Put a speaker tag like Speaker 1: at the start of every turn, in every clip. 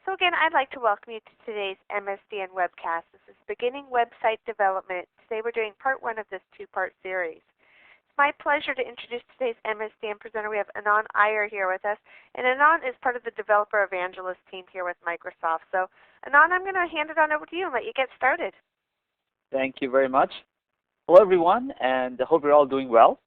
Speaker 1: So again, I'd like to welcome you to today's Msdn webcast. This is Beginning Website Development. Today we're doing part one of this two-part series. It's my pleasure to introduce today's Msdn presenter. We have Anand Iyer here with us, and Anand is part of the Developer Evangelist team here with Microsoft. So Anand, I'm going to hand it on over to you and let you get started.
Speaker 2: Thank you very much. Hello everyone, and I hope you're all doing well.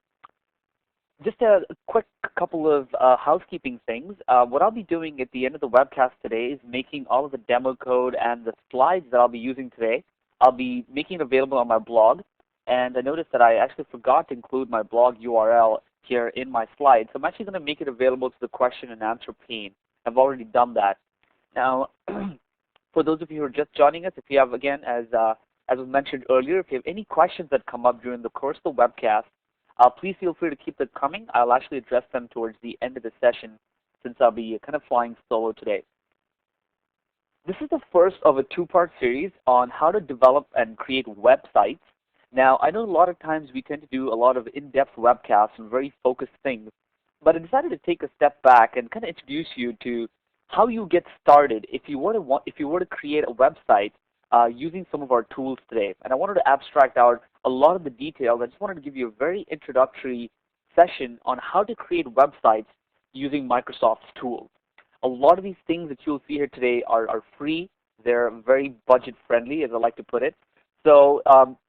Speaker 2: Just a quick couple of housekeeping things. What I'll be doing at the end of the webcast today is making all of the demo code and the slides that I'll be using today. I'll be making it available on my blog, and I noticed that I actually forgot to include my blog URL here in my slides. So I'm actually going to make it available to the question and answer pane. I've already done that. Now, for those of you who are just joining us, if you have, again, as was mentioned earlier, if you have any questions that come up during the course of the webcast, please feel free to keep them coming. I'll actually address them towards the end of the session since I'll be kind of flying solo today. This is the first of a two-part series on how to develop and create websites. Now, I know a lot of times we tend to do a lot of in-depth webcasts and very focused things, but I decided to take a step back and kind of introduce you to how you get started if you were to create a website using some of our tools today. And I wanted to abstract out a lot of the details. I just wanted to give you a very introductory session on how to create websites using Microsoft's tools. A lot of these things that you'll see here today are free. They're very budget friendly, as I like to put it. So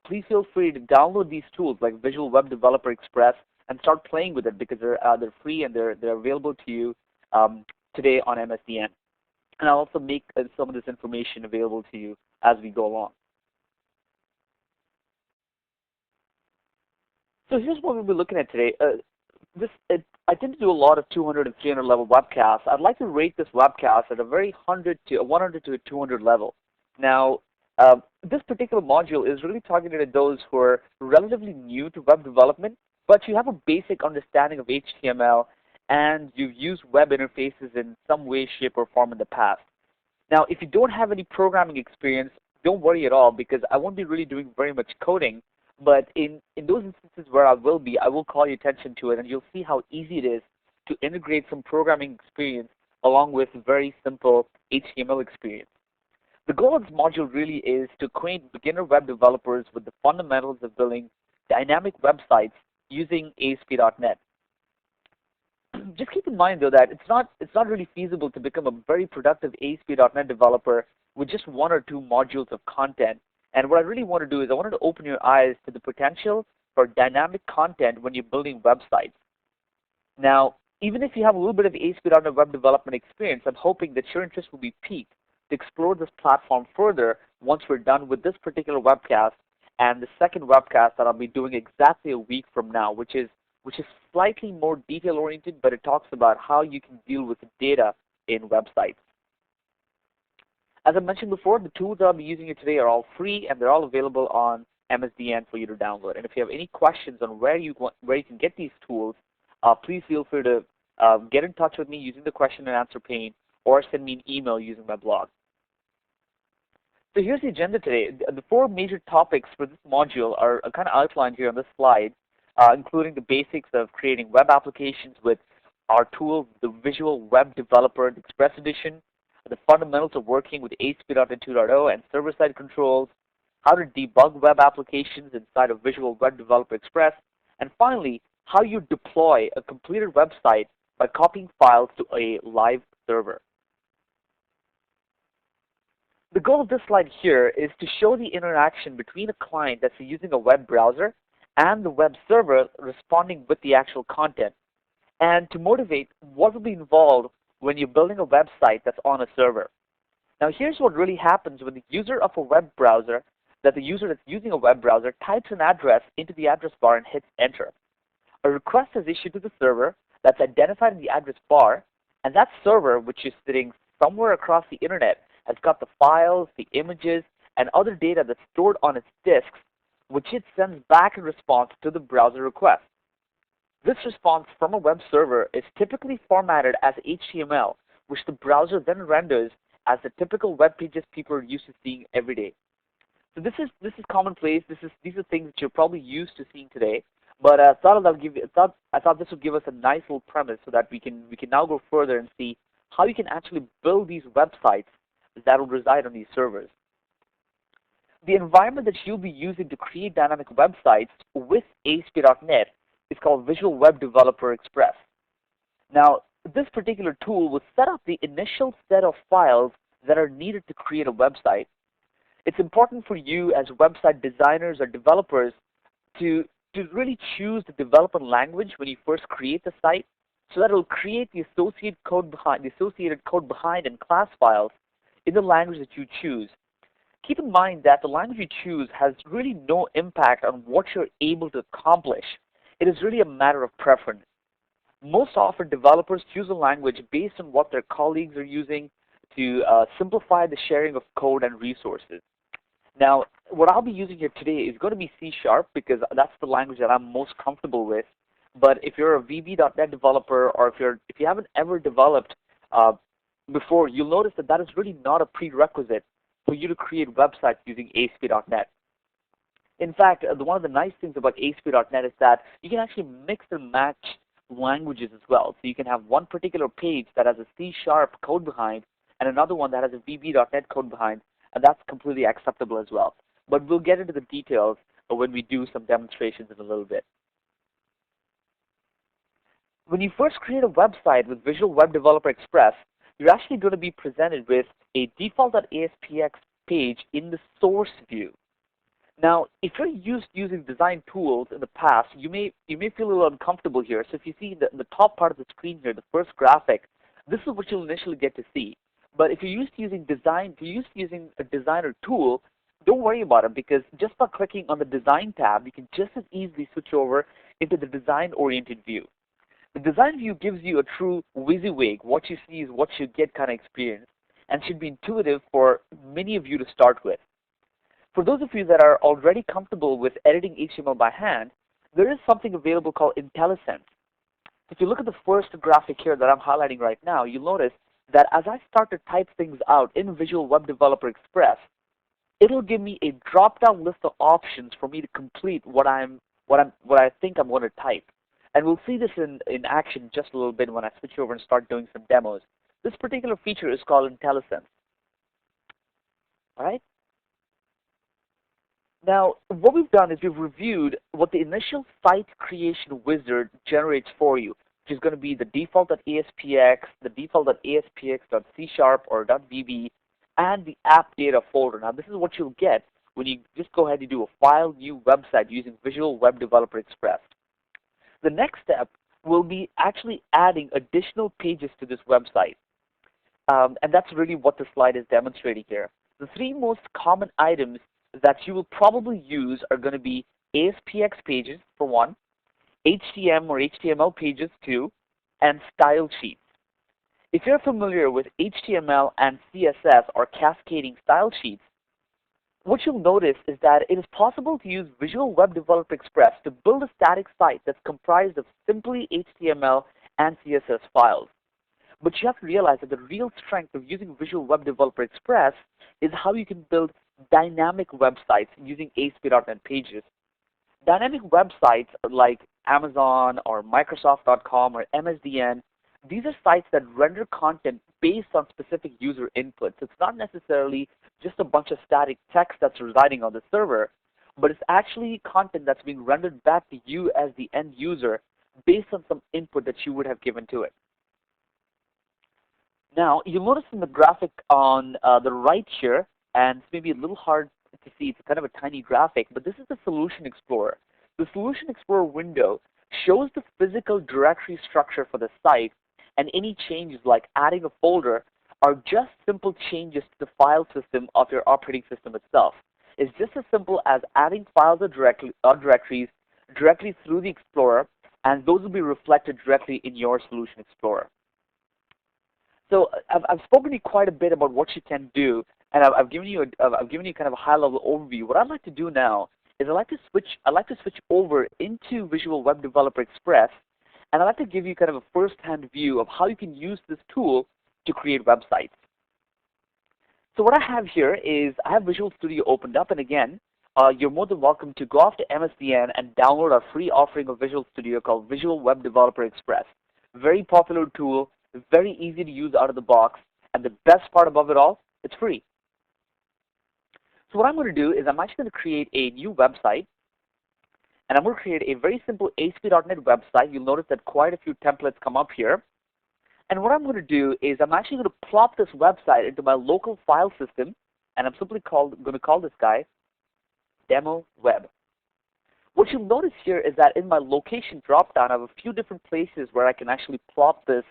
Speaker 2: please feel free to download these tools like Visual Web Developer Express and start playing with it because they're free and they're available to you today on MSDN. And I'll also make some of this information available to you as we go along. So here's what we'll be looking at today. I tend to do a lot of 200 and 300 level webcasts. I'd like to rate this webcast at a very 100 to a 200 level. Now, this particular module is really targeted at those who are relatively new to web development, but you have a basic understanding of HTML and you've used web interfaces in some way, shape, or form in the past. Now, if you don't have any programming experience, don't worry at all because I won't be really doing very much coding, but in those instances where I will call your attention to it and you'll see how easy it is to integrate some programming experience along with very simple HTML experience. The goal of this module really is to acquaint beginner web developers with the fundamentals of building dynamic websites using ASP.NET. Just keep in mind though that it's not really feasible to become a very productive ASP.NET developer with just one or two modules of content. And what I really want to do is I wanted to open your eyes to the potential for dynamic content when you're building websites. Now, even if you have a little bit of ASP.NET web development experience, I'm hoping that your interest will be piqued to explore this platform further once we're done with this particular webcast and the second webcast that I'll be doing exactly a week from now, which is slightly more detail-oriented, but it talks about how you can deal with data in websites. As I mentioned before, the tools that I'll be using here today are all free, and they're all available on MSDN for you to download. And if you have any questions on where you can get these tools, please feel free to get in touch with me using the question and answer pane or send me an email using my blog. So here's the agenda today. The four major topics for this module are kind of outlined here on this slide. Including the basics of creating web applications with our tool, the Visual Web Developer Express Edition, the fundamentals of working with ASP.NET 2.0 and server-side controls, how to debug web applications inside of Visual Web Developer Express, and finally, how you deploy a completed website by copying files to a live server. The goal of this slide here is to show the interaction between a client that's using a web browser and the web server responding with the actual content, and to motivate what will be involved when you're building a website that's on a server. Now here's what really happens when the user of a web browser, the user that's using a web browser types an address into the address bar and hits enter. A request is issued to the server that's identified in the address bar, and that server, which is sitting somewhere across the internet, has got the files, the images, and other data that's stored on its disks, which it sends back in response to the browser request. This response from a web server is typically formatted as HTML, which the browser then renders as the typical web pages people are used to seeing every day. So this is commonplace. These are things that you're probably used to seeing today. But I thought this would give us a nice little premise so that we can now go further and see how you can actually build these websites that will reside on these servers. The environment that you'll be using to create dynamic websites with ASP.NET is called Visual Web Developer Express. Now, this particular tool will set up the initial set of files that are needed to create a website. It's important for you as website designers or developers to really choose the development language when you first create the site, so that it will create the associated code behind and class files in the language that you choose. Keep in mind that the language you choose has really no impact on what you're able to accomplish. It is really a matter of preference. Most often, developers choose a language based on what their colleagues are using to simplify the sharing of code and resources. Now, what I'll be using here today is going to be C# because that's the language that I'm most comfortable with. But if you're a VB.NET developer, or if you haven't ever developed before, you'll notice that that is really not a prerequisite for you to create websites using ASP.NET. In fact, one of the nice things about ASP.NET is that you can actually mix and match languages as well. So you can have one particular page that has a C# code behind and another one that has a VB.NET code behind, and that's completely acceptable as well. But we'll get into the details when we do some demonstrations in a little bit. When you first create a website with Visual Web Developer Express, you're actually going to be presented with a default.aspx page in the source view. Now, if you're used to using design tools in the past, you may feel a little uncomfortable here. So if you see the top part of the screen here, the first graphic, this is what you'll initially get to see. But if you're used to using a designer tool, don't worry about it, because just by clicking on the design tab, you can just as easily switch over into the design-oriented view. The design view gives you a true WYSIWYG, what you see is what you get kind of experience, and should be intuitive for many of you to start with. For those of you that are already comfortable with editing HTML by hand, there is something available called IntelliSense. If you look at the first graphic here that I'm highlighting right now, you'll notice that as I start to type things out in Visual Web Developer Express, it'll give me a drop-down list of options for me to complete what I think I'm going to type. And we'll see this in action just a little bit when I switch over and start doing some demos. This particular feature is called IntelliSense. All right? Now, what we've done is we've reviewed what the initial site creation wizard generates for you, which is going to be the default.aspx, the default.aspx.c# or .vb, and the app data folder. Now, this is what you'll get when you just go ahead and do a file new website using Visual Web Developer Express. The next step will be actually adding additional pages to this website. And that's really what the slide is demonstrating here. The three most common items that you will probably use are going to be ASPX pages, for one, HTML or HTML pages, two, and style sheets. If you're familiar with HTML and CSS or cascading style sheets, what you'll notice is that it is possible to use Visual Web Developer Express to build a static site that's comprised of simply HTML and CSS files. But you have to realize that the real strength of using Visual Web Developer Express is how you can build dynamic websites using ASP.NET Pages. Dynamic websites like Amazon or Microsoft.com or Msdn, these are sites that render content based on specific user inputs. It's not necessarily just a bunch of static text that's residing on the server, but it's actually content that's being rendered back to you as the end user based on some input that you would have given to it. Now, you'll notice in the graphic on the right here, and it's maybe a little hard to see, it's kind of a tiny graphic, but this is the Solution Explorer. The Solution Explorer window shows the physical directory structure for the site, and any changes like adding a folder are just simple changes to the file system of your operating system itself. It's just as simple as adding files or directories directly through the Explorer, and those will be reflected directly in your Solution Explorer. So I've spoken to you quite a bit about what you can do, and I've given you kind of a high-level overview. What I'd like to do now is I'd like to switch over into Visual Web Developer Express, and I'd like to give you kind of a first-hand view of how you can use this tool to create websites. So what I have here is I have Visual Studio opened up, and again, you're more than welcome to go off to Msdn and download our free offering of Visual Studio called Visual Web Developer Express. Very popular tool, very easy to use out of the box, and the best part above it all, it's free. So what I'm going to do is I'm actually going to create a new website, and I'm going to create a very simple ASP.NET website. You'll notice that quite a few templates come up here. And what I'm going to do is I'm actually going to plop this website into my local file system, and I'm simply going to call this guy Demo Web. What you'll notice here is that in my location dropdown, I have a few different places where I can actually plop this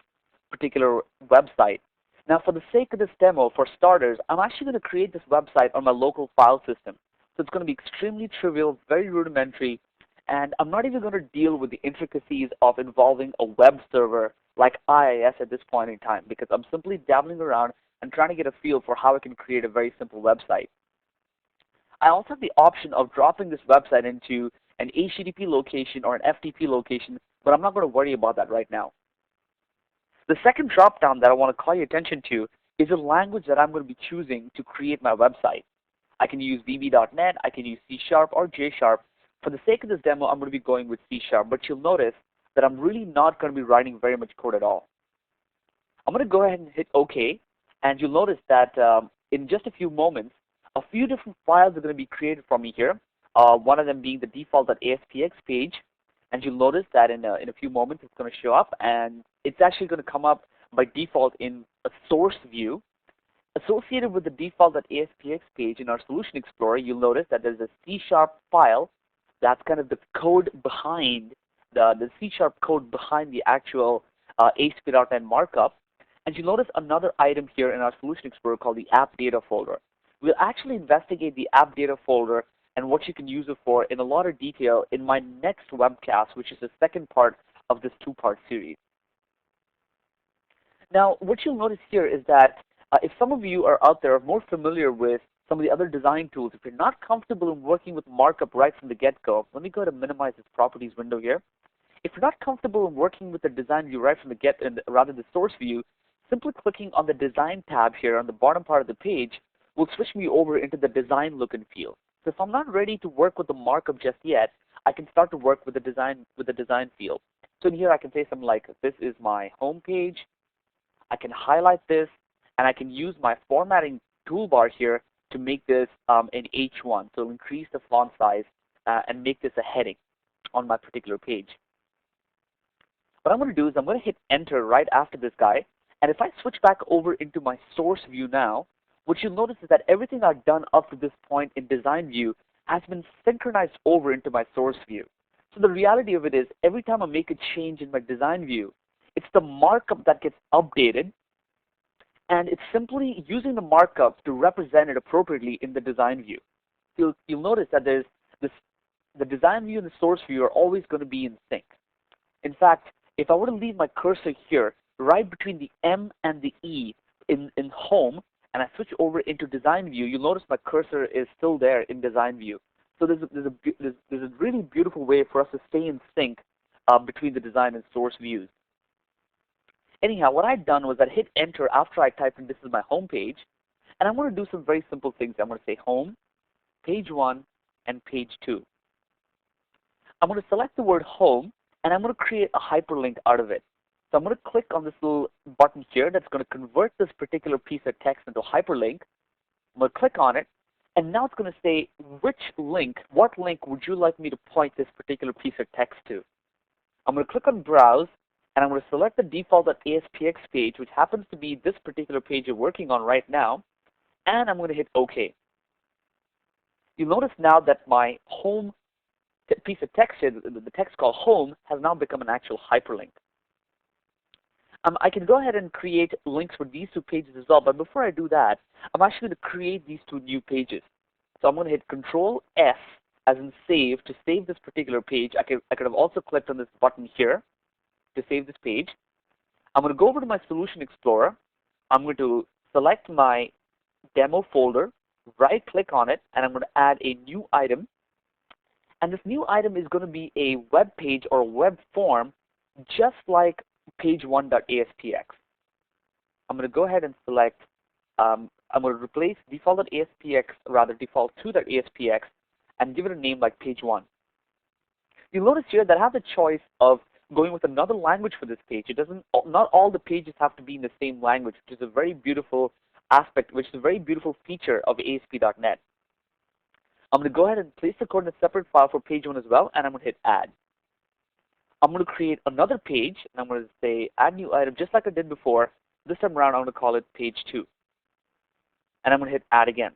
Speaker 2: particular website. Now, for the sake of this demo, for starters, I'm actually going to create this website on my local file system. So it's going to be extremely trivial, very rudimentary, and I'm not even going to deal with the intricacies of involving a web server like IIS at this point in time, because I'm simply dabbling around and trying to get a feel for how I can create a very simple website. I also have the option of dropping this website into an HTTP location or an FTP location, but I'm not going to worry about that right now. The second drop-down that I want to call your attention to is a language that I'm going to be choosing to create my website. I can use VB.NET, I can use C# or J#. For the sake of this demo, I'm going to be going with C#, but you'll notice that I'm really not going to be writing very much code at all. I'm going to go ahead and hit OK, and you'll notice that in just a few moments, a few different files are going to be created for me here, one of them being the default.aspx page, and you'll notice that in a few moments it's going to show up, and it's actually going to come up by default in a source view. Associated with the default.aspx page in our Solution Explorer, you'll notice that there's a C# file that's kind of the code behind, the C# code behind the actual ASP.NET markup. And you'll notice another item here in our Solution Explorer called the app data folder. We'll actually investigate the app data folder and what you can use it for in a lot of detail in my next webcast, which is the second part of this two-part series. Now, what you'll notice here is that if some of you are out there more familiar with some of the other design tools, if you're not comfortable in working with markup right from the get-go, let me go ahead and minimize this properties window here. If you're not comfortable in working with the design view right from the rather the source view, simply clicking on the design tab here on the bottom part of the page will switch me over into the design look and feel. So if I'm not ready to work with the markup just yet, I can start to work with the design field. So in here I can say something like, this is my home page. I can highlight this, and I can use my formatting toolbar here to make this an H1. So increase the font size and make this a heading on my particular page. What I'm going to do is I'm going to hit enter right after this guy, and if I switch back over into my source view now, what you'll notice is that everything I've done up to this point in design view has been synchronized over into my source view. So the reality of it is, every time I make a change in my design view, it's the markup that gets updated, and it's simply using the markup to represent it appropriately in the design view. You'll notice that the design view and the source view are always going to be in sync. In fact, if I were to leave my cursor here, right between the M and the E in home, and I switch over into design view, you'll notice my cursor is still there in design view. So there's a really beautiful way for us to stay in sync between the design and source views. Anyhow, what I'd done was I hit enter after I typed in this is my home page, and I'm going to do some very simple things. I'm going to say home, page 1, and page 2. I'm going to select the word home, and I'm going to create a hyperlink out of it. So I'm going to click on this little button here that's going to convert this particular piece of text into a hyperlink. I'm going to click on it, and now it's going to say what link would you like me to point this particular piece of text to. I'm going to click on browse, and I'm going to select the default.aspx page, which happens to be this particular page you're working on right now, and I'm going to hit OK. You'll notice now that my home piece of text here, the text called home, has now become an actual hyperlink. I can go ahead and create links for these two pages as well, but before I do that, I'm actually going to create these two new pages. So I'm going to hit Control S as in save to save this particular page. I could have also clicked on this button here to save this page. I'm going to go over to my Solution Explorer. I'm going to select my demo folder, right click on it, and I'm going to add a new item. And this new item is going to be a web page or a web form, just like page1.aspx. I'm going to go ahead and select, I'm going to replace default.aspx, rather default2.aspx, and give it a name like page1. You'll notice here that I have the choice of going with another language for this page. It doesn't, not all the pages have to be in the same language, which is a very beautiful aspect, which is a very beautiful feature of ASP.NET. I'm going to go ahead and place the code in a separate file for page 1 as well, and I'm going to hit add. I'm going to create another page, and I'm going to say add new item, just like I did before. This time around, I'm going to call it page 2. And I'm going to hit add again.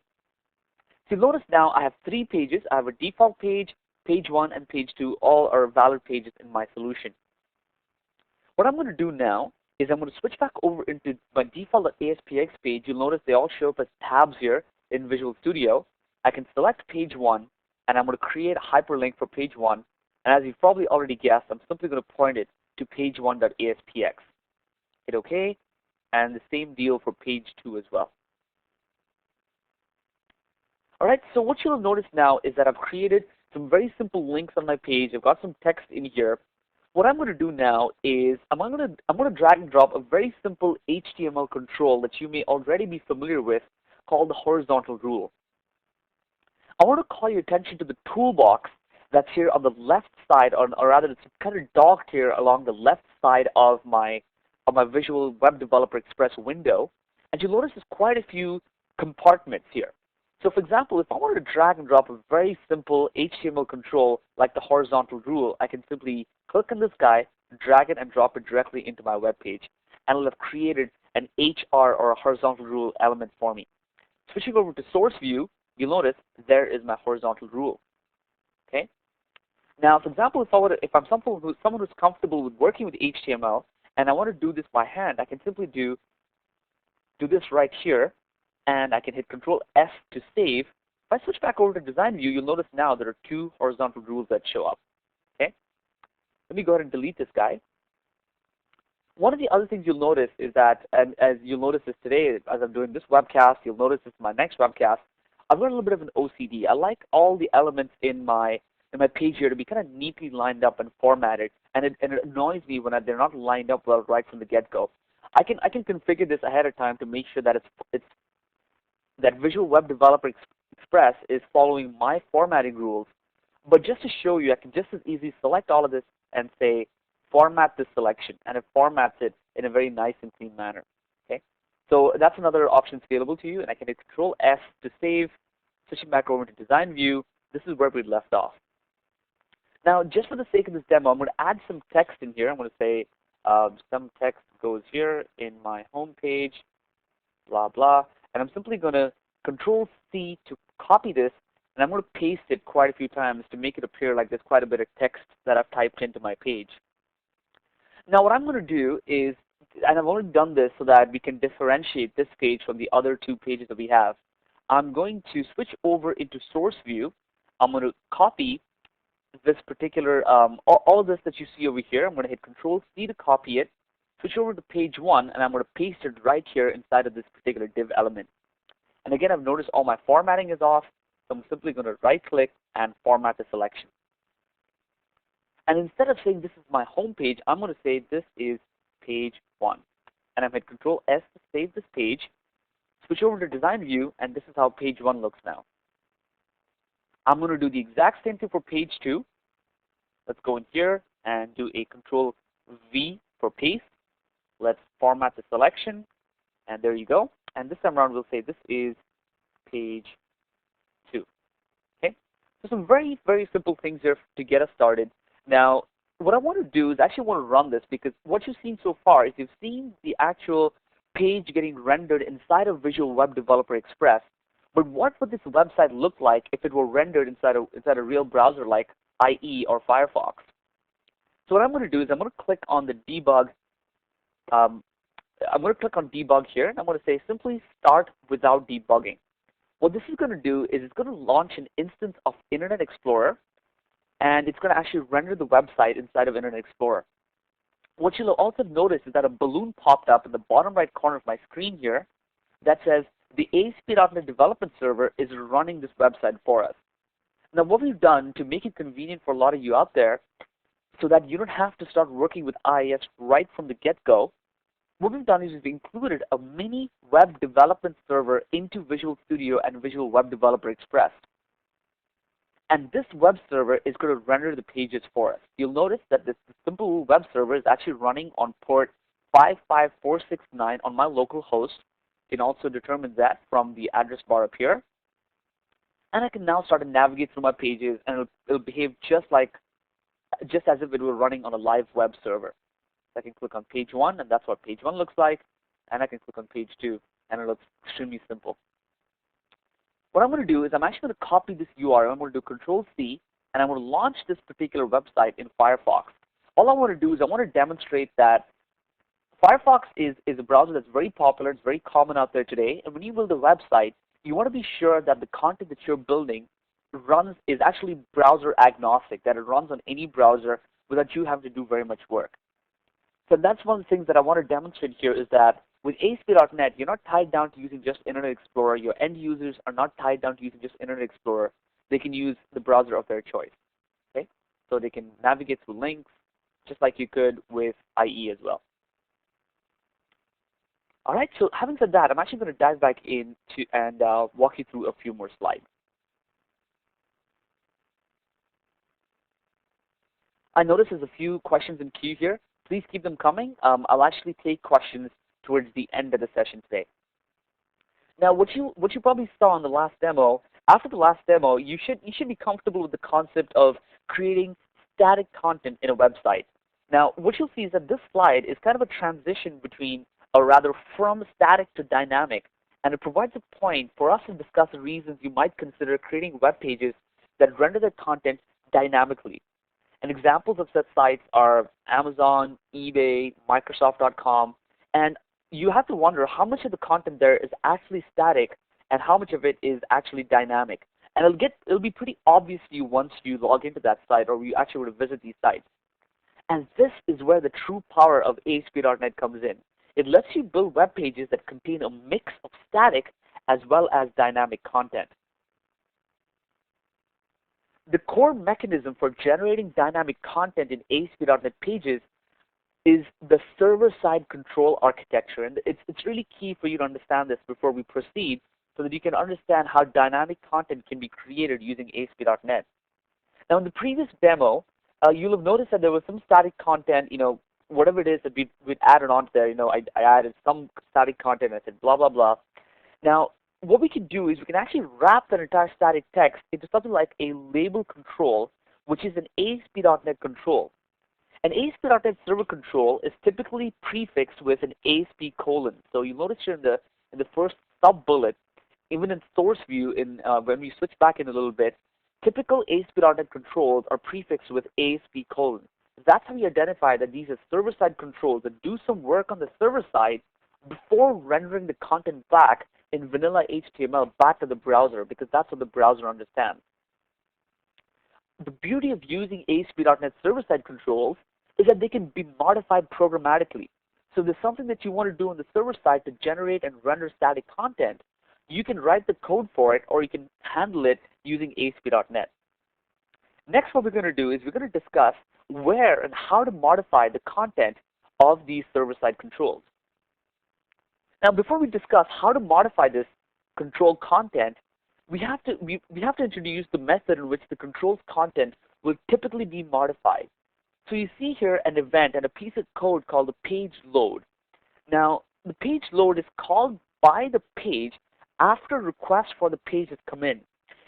Speaker 2: So you'll notice now I have 3 pages. I have a default page, page 1, and page 2. All are valid pages in my solution. What I'm going to do now is I'm going to switch back over into my default ASPX page. You'll notice they all show up as tabs here in Visual Studio. I can select page 1, and I'm going to create a hyperlink for page 1. And as you've probably already guessed, I'm simply going to point it to page1.aspx. Hit OK, and the same deal for page 2 as well. All right, so what you'll notice now is that I've created some very simple links on my page. I've got some text in here. What I'm going to do now is I'm going to drag and drop a very simple HTML control that you may already be familiar with called the horizontal rule. I want to call your attention to the toolbox that's here on the left side, or rather it's kind of docked here along the left side of my Visual Web Developer Express window. And you'll notice there's quite a few compartments here. So for example, if I wanted to drag and drop a very simple HTML control like the horizontal rule, I can simply click on this guy, drag it, and drop it directly into my web page. And it'll have created an HR, or a horizontal rule element for me. Switching over to source view, you'll notice there is my horizontal rule. Okay. Now, for example, if I'm someone who's comfortable with working with HTML and I want to do this by hand, I can simply do this right here, and I can hit Control S to save. If I switch back over to design view, you'll notice now there are 2 horizontal rules that show up. Okay. Let me go ahead and delete this guy. One of the other things you'll notice is that, and as you'll notice this today, as I'm doing this webcast, you'll notice this in my next webcast, I've got a little bit of an OCD. I like all the elements in my page here to be kind of neatly lined up and formatted, and it annoys me when they're not lined up well right from the get-go. I can configure this ahead of time to make sure that that Visual Web Developer Express is following my formatting rules. But just to show you, I can just as easily select all of this and say format this selection, and it formats it in a very nice and clean manner. Okay, so that's another option available to you, and I can hit Control S to save. Switching back over to design view, this is where we left off. Now, just for the sake of this demo, I'm going to add some text in here. I'm going to say some text goes here in my home page, blah blah, and I'm simply going to Control C to copy this, and I'm going to paste it quite a few times to make it appear like there's quite a bit of text that I've typed into my page. Now what I'm going to do is, and I've already done this so that we can differentiate this page from the other 2 pages that we have, I'm going to switch over into source view. I'm going to copy this particular, all of this that you see over here. I'm going to hit Control C to copy it, switch over to page 1, and I'm going to paste it right here inside of this particular div element. And again, I've noticed all my formatting is off, so I'm simply going to right click and format the selection. And instead of saying this is my home page, I'm going to say this is page 1. And I'm hit Control S to save this page, switch over to design view, and this is how page 1 looks now. I'm going to do the exact same thing for page 2. Let's go in here and do a Control V for paste. Let's format the selection, and there you go. And this time around, we'll say this is page 2. Okay? So some very, very simple things here to get us started. Now, what I want to do is actually want to run this, because what you've seen so far is you've seen the actual page getting rendered inside of Visual Web Developer Express. But what would this website look like if it were rendered inside a real browser like IE or Firefox? So what I'm going to do is I'm going to click on the debug. I'm going to click on debug here, and I'm going to say simply start without debugging. What this is going to do is it's going to launch an instance of Internet Explorer, and it's going to actually render the website inside of Internet Explorer. What you'll also notice is that a balloon popped up in the bottom right corner of my screen here that says the ASP.NET Development Server is running this website for us. Now what we've done to make it convenient for a lot of you out there so that you don't have to start working with IIS right from the get-go, what we've done is we've included a mini web development server into Visual Studio and Visual Web Developer Express. And this web server is going to render the pages for us. You'll notice that this simple web server is actually running on port 55469 on my local host. You can also determine that from the address bar up here. And I can now start to navigate through my pages, and it'll behave just as if it were running on a live web server. I can click on page 1, and that's what page 1 looks like. And I can click on page 2, and it looks extremely simple. What I'm going to do is I'm actually going to copy this URL. I'm going to do Control-C, and I'm going to launch this particular website in Firefox. All I want to do is I want to demonstrate that Firefox is a browser that's very popular. It's very common out there today. And when you build a website, you want to be sure that the content that you're building is actually browser agnostic, that it runs on any browser without you having to do very much work. So that's one of the things that I want to demonstrate here is that with ASP.NET, you're not tied down to using just Internet Explorer. Your end users are not tied down to using just Internet Explorer. They can use the browser of their choice. Okay? So they can navigate through links just like you could with IE as well. All right, so having said that, I'm actually going to dive back in and walk you through a few more slides. I notice there's a few questions in queue here. Please keep them coming. I'll actually take questions towards the end of the session today. Now, what you probably saw in the last demo, after the last demo, you should be comfortable with the concept of creating static content in a website. Now, what you'll see is that this slide is kind of a transition between, or rather from static to dynamic, and it provides a point for us to discuss the reasons you might consider creating web pages that render their content dynamically. And examples of such sites are Amazon, eBay, Microsoft.com, and you have to wonder how much of the content there is actually static and how much of it is actually dynamic. And it'll be pretty obvious to you once you log into that site or you actually were to visit these sites. And this is where the true power of ASP.NET comes in. It lets you build web pages that contain a mix of static as well as dynamic content. The core mechanism for generating dynamic content in ASP.NET pages is the server-side control architecture. And it's really key for you to understand this before we proceed so that you can understand how dynamic content can be created using ASP.NET. Now, in the previous demo, you'll have noticed that there was some static content, whatever it is that we'd added onto there. I added some static content. I said blah, blah, blah. Now, what we can do is we can actually wrap that entire static text into something like a label control, which is an ASP.NET control. An ASP.NET server control is typically prefixed with an ASP colon. So you'll notice here in the first sub-bullet, even in source view, when we switch back in a little bit, typical ASP.NET controls are prefixed with ASP colon. That's how we identify that these are server-side controls that do some work on the server side before rendering the content back in vanilla HTML back to the browser, because that's what the browser understands. The beauty of using ASP.NET server-side controls is that they can be modified programmatically. So if there's something that you want to do on the server side to generate and render static content, you can write the code for it, or you can handle it using ASP.NET. Next, what we're going to do is we're going to discuss where and how to modify the content of these server-side controls. Now, before we discuss how to modify this control content, we have to introduce the method in which the control's content will typically be modified. So you see here an event and a piece of code called the page load. Now, the page load is called by the page after requests for the page has come in.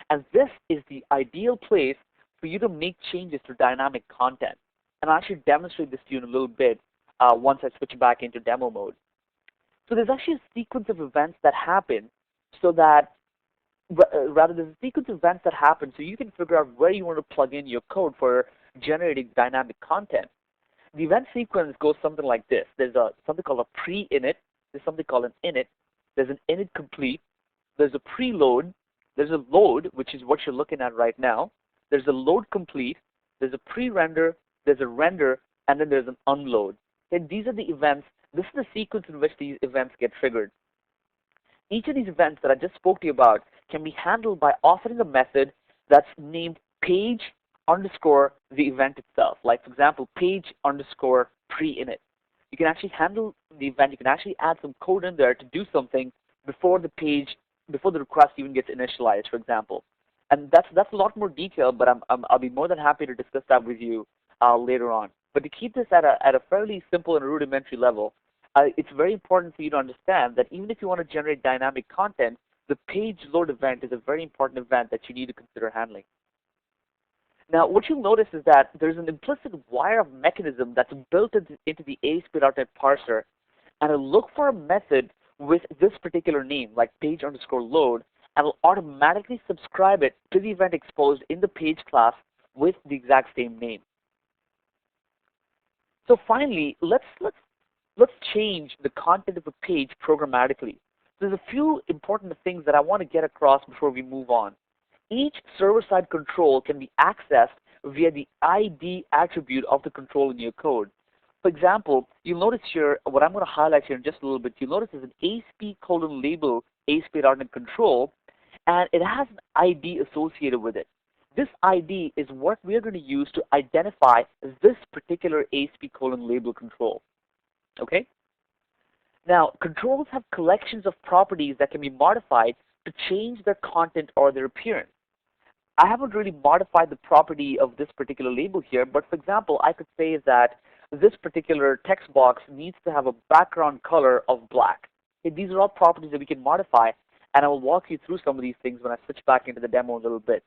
Speaker 2: And this is the ideal place for you to make changes to dynamic content. And I'll actually demonstrate this to you in a little bit once I switch back into demo mode. So there's actually a sequence of events that happen so that, rather there's a sequence of events that happen so you can figure out where you want to plug in your code for generating dynamic content. The event sequence goes something like this. There's something called a pre-init, there's something called an init, there's an init complete, there's a preload, there's a load, which is what you're looking at right now, there's a load complete, there's a pre-render, there's a render, and then there's an unload. And these are the events. This is the sequence in which these events get triggered. Each of these events that I just spoke to you about can be handled by authoring a method that's named page underscore the event itself. Like, for example, page underscore pre-init. You can actually handle the event. You can actually add some code in there to do something before the request even gets initialized, for example. And that's a lot more detail, but I'll be more than happy to discuss that with you later on. But to keep this at a fairly simple and rudimentary level, it's very important for you to understand that even if you want to generate dynamic content, the page load event is a very important event that you need to consider handling. Now, what you'll notice is that there's an implicit wire mechanism that's built into the ASP.NET parser, and it'll look for a method with this particular name, like page underscore load, and it'll automatically subscribe it to the event exposed in the page class with the exact same name. So finally, let's change the content of a page programmatically. There's a few important things that I want to get across before we move on. Each server-side control can be accessed via the ID attribute of the control in your code. For example, you'll notice here, what I'm going to highlight here in just a little bit, you'll notice there's an ASP:label ASP.NET control, and it has an ID associated with it. This ID is what we're going to use to identify this particular ASP:label control. Okay? Now, controls have collections of properties that can be modified to change their content or their appearance. I haven't really modified the property of this particular label here, but for example, I could say that this particular text box needs to have a background color of black. Okay, these are all properties that we can modify, and I will walk you through some of these things when I switch back into the demo a little bit.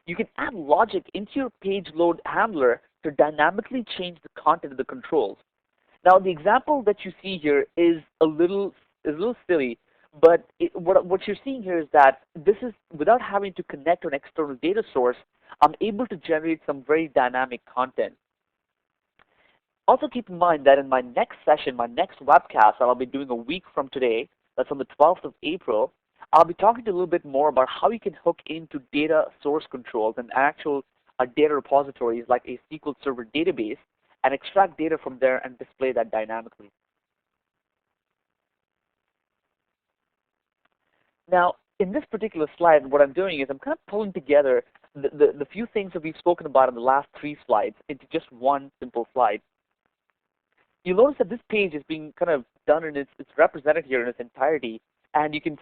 Speaker 2: You can add logic into your page load handler to dynamically change the content of the controls. Now, the example that you see here is a little silly, but what you're seeing here is that this is without having to connect to an external data source. I'm able to generate some very dynamic content. Also keep in mind that in my next session, my next webcast that I'll be doing a week from today, that's on the 12th of April, I'll be talking to you a little bit more about how you can hook into data source controls and actual data repositories like a SQL Server database and extract data from there and display that dynamically. Now, in this particular slide, what I'm doing is I'm kind of pulling together the few things that we've spoken about in the last 3 slides into just one simple slide. You'll notice that this page is being kind of done and it's represented here in its entirety. And you can,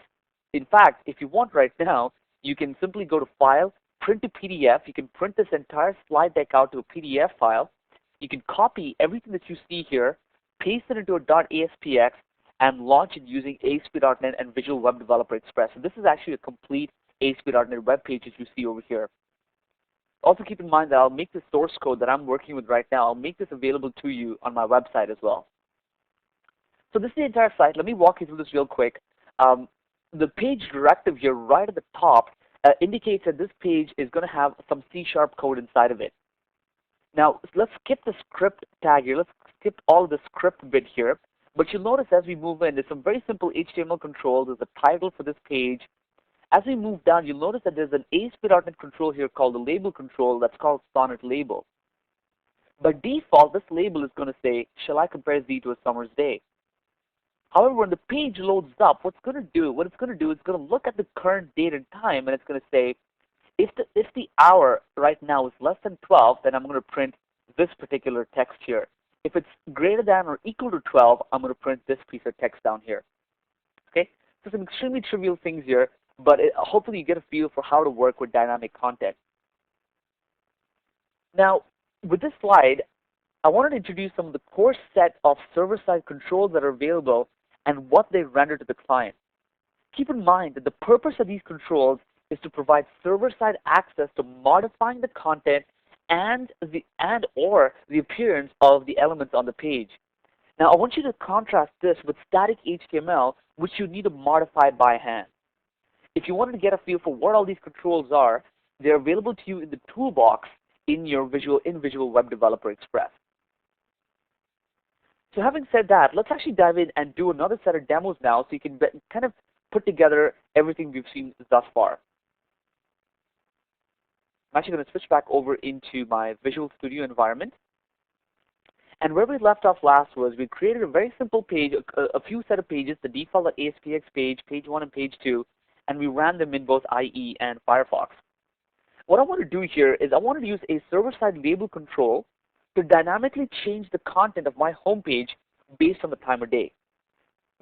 Speaker 2: in fact, if you want right now, you can simply go to File, Print to PDF. You can print this entire slide deck out to a PDF file. You can copy everything that you see here, paste it into a .aspx, and launch it using ASP.NET and Visual Web Developer Express. And this is actually a complete ASP.NET web page that you see over here. Also keep in mind that I'll make the source code that I'm working with right now, I'll make this available to you on my website as well. So this is the entire site. Let me walk you through this real quick. The page directive here right at the top indicates that this page is going to have some C# code inside of it. Now let's skip the script tag here. Let's skip all of the script bit here. But you'll notice as we move in, there's some very simple HTML controls. There's a title for this page. As we move down, you'll notice that there's an ASP.NET control here called the label control that's called Sonnet label. By default, this label is going to say, shall I compare thee to a summer's day? However, when the page loads up, what it's going to do is it's going to look at the current date and time, and it's going to say, if the hour right now is less than 12, then I'm going to print this particular text here. If it's greater than or equal to 12, I'm going to print this piece of text down here. Okay? So some extremely trivial things here, but hopefully you get a feel for how to work with dynamic content. Now, with this slide, I wanted to introduce some of the core set of server-side controls that are available and what they render to the client. Keep in mind that the purpose of these controls is to provide server-side access to modifying the content or the appearance of the elements on the page. Now, I want you to contrast this with static HTML, which you need to modify by hand. If you wanted to get a feel for what all these controls are, they're available to you in the toolbox in your Visual Web Developer Express. So having said that, let's actually dive in and do another set of demos now so you can kind of put together everything we've seen thus far. I'm actually going to switch back over into my Visual Studio environment. And where we left off last was we created a very simple page, a few set of pages, the default ASPX page, page 1 and page 2, and we ran them in both IE and Firefox. What I want to do here is I want to use a server-side label control to dynamically change the content of my home page based on the time of day.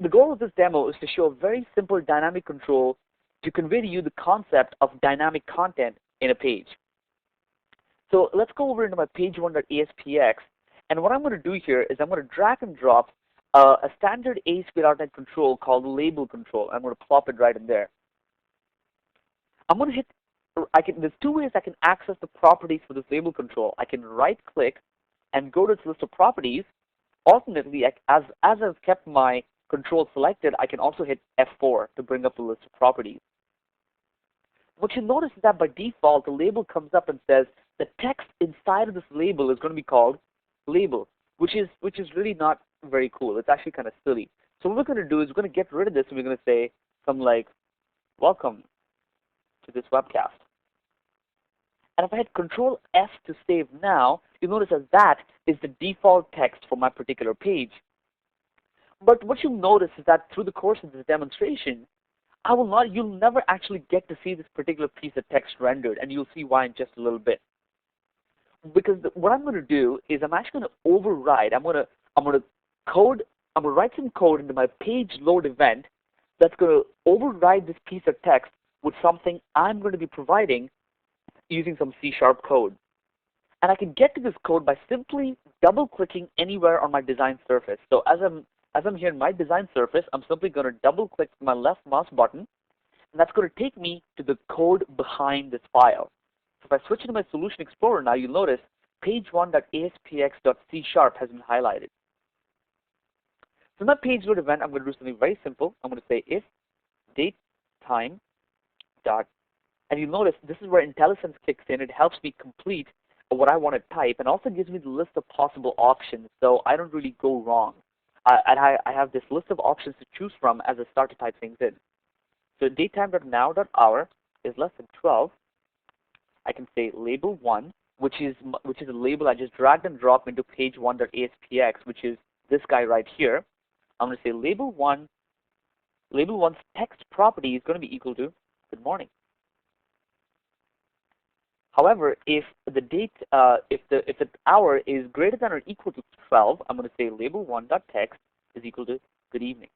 Speaker 2: The goal of this demo is to show a very simple dynamic control to convey to you the concept of dynamic content in a page. So let's go over into my page1.aspx, and what I'm going to do here is I'm going to drag and drop a standard ASP.NET control called label control. I'm going to plop it right in there. I'm going to hit, there's two ways I can access the properties for this label control. I can right click and go to this list of properties. Alternately, as I've kept my control selected, I can also hit F4 to bring up the list of properties. What you notice is that by default, the label comes up and says the text inside of this label is going to be called label, which is really not very cool. It's actually kind of silly. So what we're going to do is we're going to get rid of this, and we're going to say something like, welcome to this webcast. And if I hit Control F to save now, you'll notice that is the default text for my particular page. But what you'll notice is that through the course of this demonstration, you'll never actually get to see this particular piece of text rendered, and you'll see why in just a little bit. Because what I'm going to do is I'm actually going to override. I'm going to write some code into my page load event that's going to override this piece of text with something I'm going to be providing using some C# code. And I can get to this code by simply double-clicking anywhere on my design surface. So as I'm here in my design surface, I'm simply going to double-click my left mouse button, and that's going to take me to the code behind this file. So if I switch into my Solution Explorer now, you'll notice page1.aspx.c# has been highlighted. So in my page load event, I'm going to do something very simple. I'm going to say if date time dot, and you'll notice this is where IntelliSense kicks in. It helps me complete what I want to type, and also gives me the list of possible options, so I don't really go wrong. I have this list of options to choose from as I start to type things in. So datetime.now.hour is less than 12. I can say label 1, which is a label I just dragged and dropped into page1.aspx, which is this guy right here. I'm going to say label 1's text property is going to be equal to good morning. However, if the date, if the hour is greater than or equal to 12, I'm going to say label1.text is equal to good evening.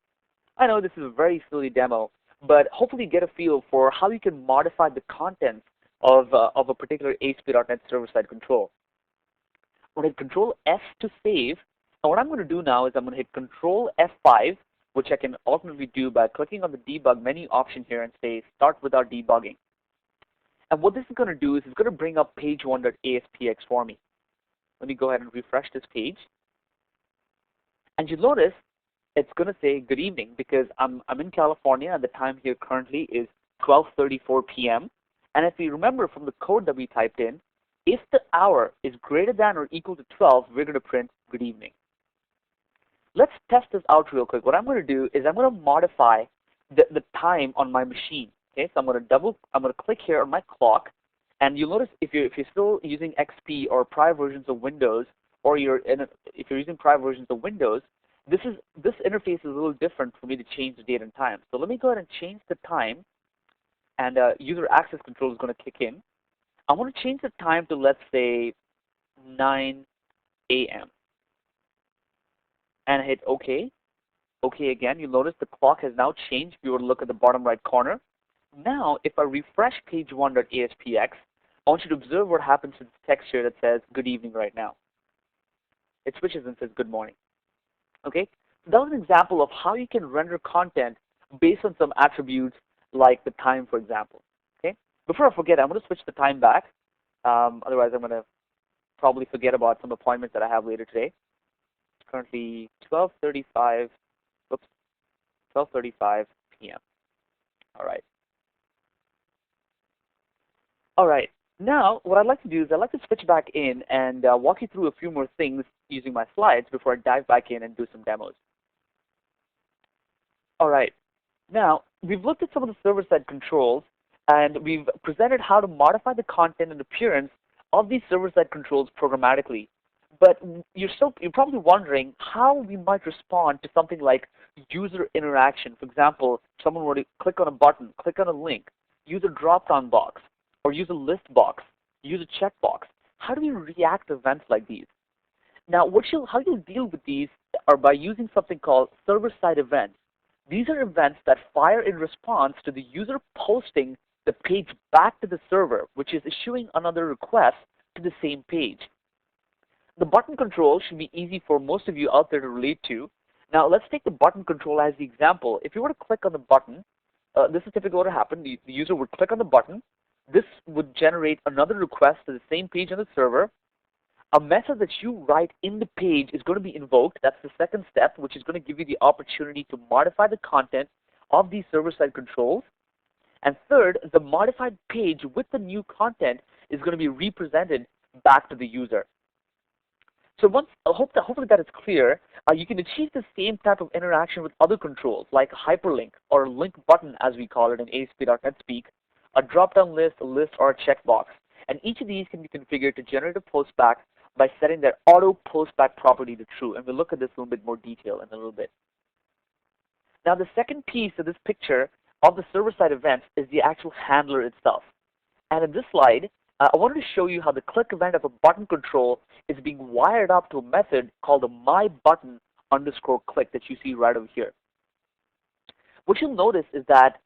Speaker 2: I know this is a very silly demo, but hopefully you get a feel for how you can modify the contents of a particular ASP.NET server-side control. I'm going to hit Control F to save. And what I'm going to do now is I'm going to hit Control F5, which I can alternately do by clicking on the debug menu option here and say start without debugging. And what this is going to do is it's going to bring up page1.aspx for me. Let me go ahead and refresh this page. And you'll notice it's going to say good evening because I'm in California and the time here currently is 12:34 p.m. And if you remember from the code that we typed in, if the hour is greater than or equal to 12, we're going to print good evening. Let's test this out real quick. What I'm going to do is I'm going to modify the time on my machine. Okay, so I'm going to click here on my clock, and you'll notice if you're still using XP or prior versions of Windows, or if you're using prior versions of Windows, this interface is a little different for me to change the date and time. So let me go ahead and change the time, and user access control is going to kick in. I want to change the time to, let's say, 9 a.m. and hit OK. OK again. You'll notice the clock has now changed. If you were to look at the bottom right corner. Now, if I refresh page1.aspx, I want you to observe what happens to this text here that says good evening right now. It switches and says good morning. Okay? So that was an example of how you can render content based on some attributes like the time, for example. Okay? Before I forget, I'm going to switch the time back. Otherwise, I'm going to probably forget about some appointments that I have later today. It's currently 12:35 p.m. All right. All right. Now, what I'd like to do is I'd like to switch back in and walk you through a few more things using my slides before I dive back in and do some demos. All right. Now, we've looked at some of the server-side controls, and we've presented how to modify the content and appearance of these server-side controls programmatically. But you're probably wondering how we might respond to something like user interaction. For example, if someone were to click on a button, click on a link, use a drop-down box, or use a list box, use a checkbox. How do we react to events like these? Now, how you'll deal with these are by using something called server-side events. These are events that fire in response to the user posting the page back to the server, which is issuing another request to the same page. The button control should be easy for most of you out there to relate to. Now let's take the button control as the example. If you were to click on the button, this is typically what would happen. The user would click on the button. This would generate another request to the same page on the server. A method that you write in the page is going to be invoked. That's the second step, which is going to give you the opportunity to modify the content of these server-side controls. And third, the modified page with the new content is going to be represented back to the user. So hopefully that is clear. You can achieve the same type of interaction with other controls like a hyperlink or a link button as we call it in ASP.NET speak, a drop-down list, a list, or a checkbox. And each of these can be configured to generate a postback by setting their auto postback property to true. And we'll look at this in a little bit more detail in a little bit. Now the second piece of this picture of the server-side events is the actual handler itself. And in this slide, I wanted to show you how the click event of a button control is being wired up to a method called a myButton_click that you see right over here. What you'll notice is that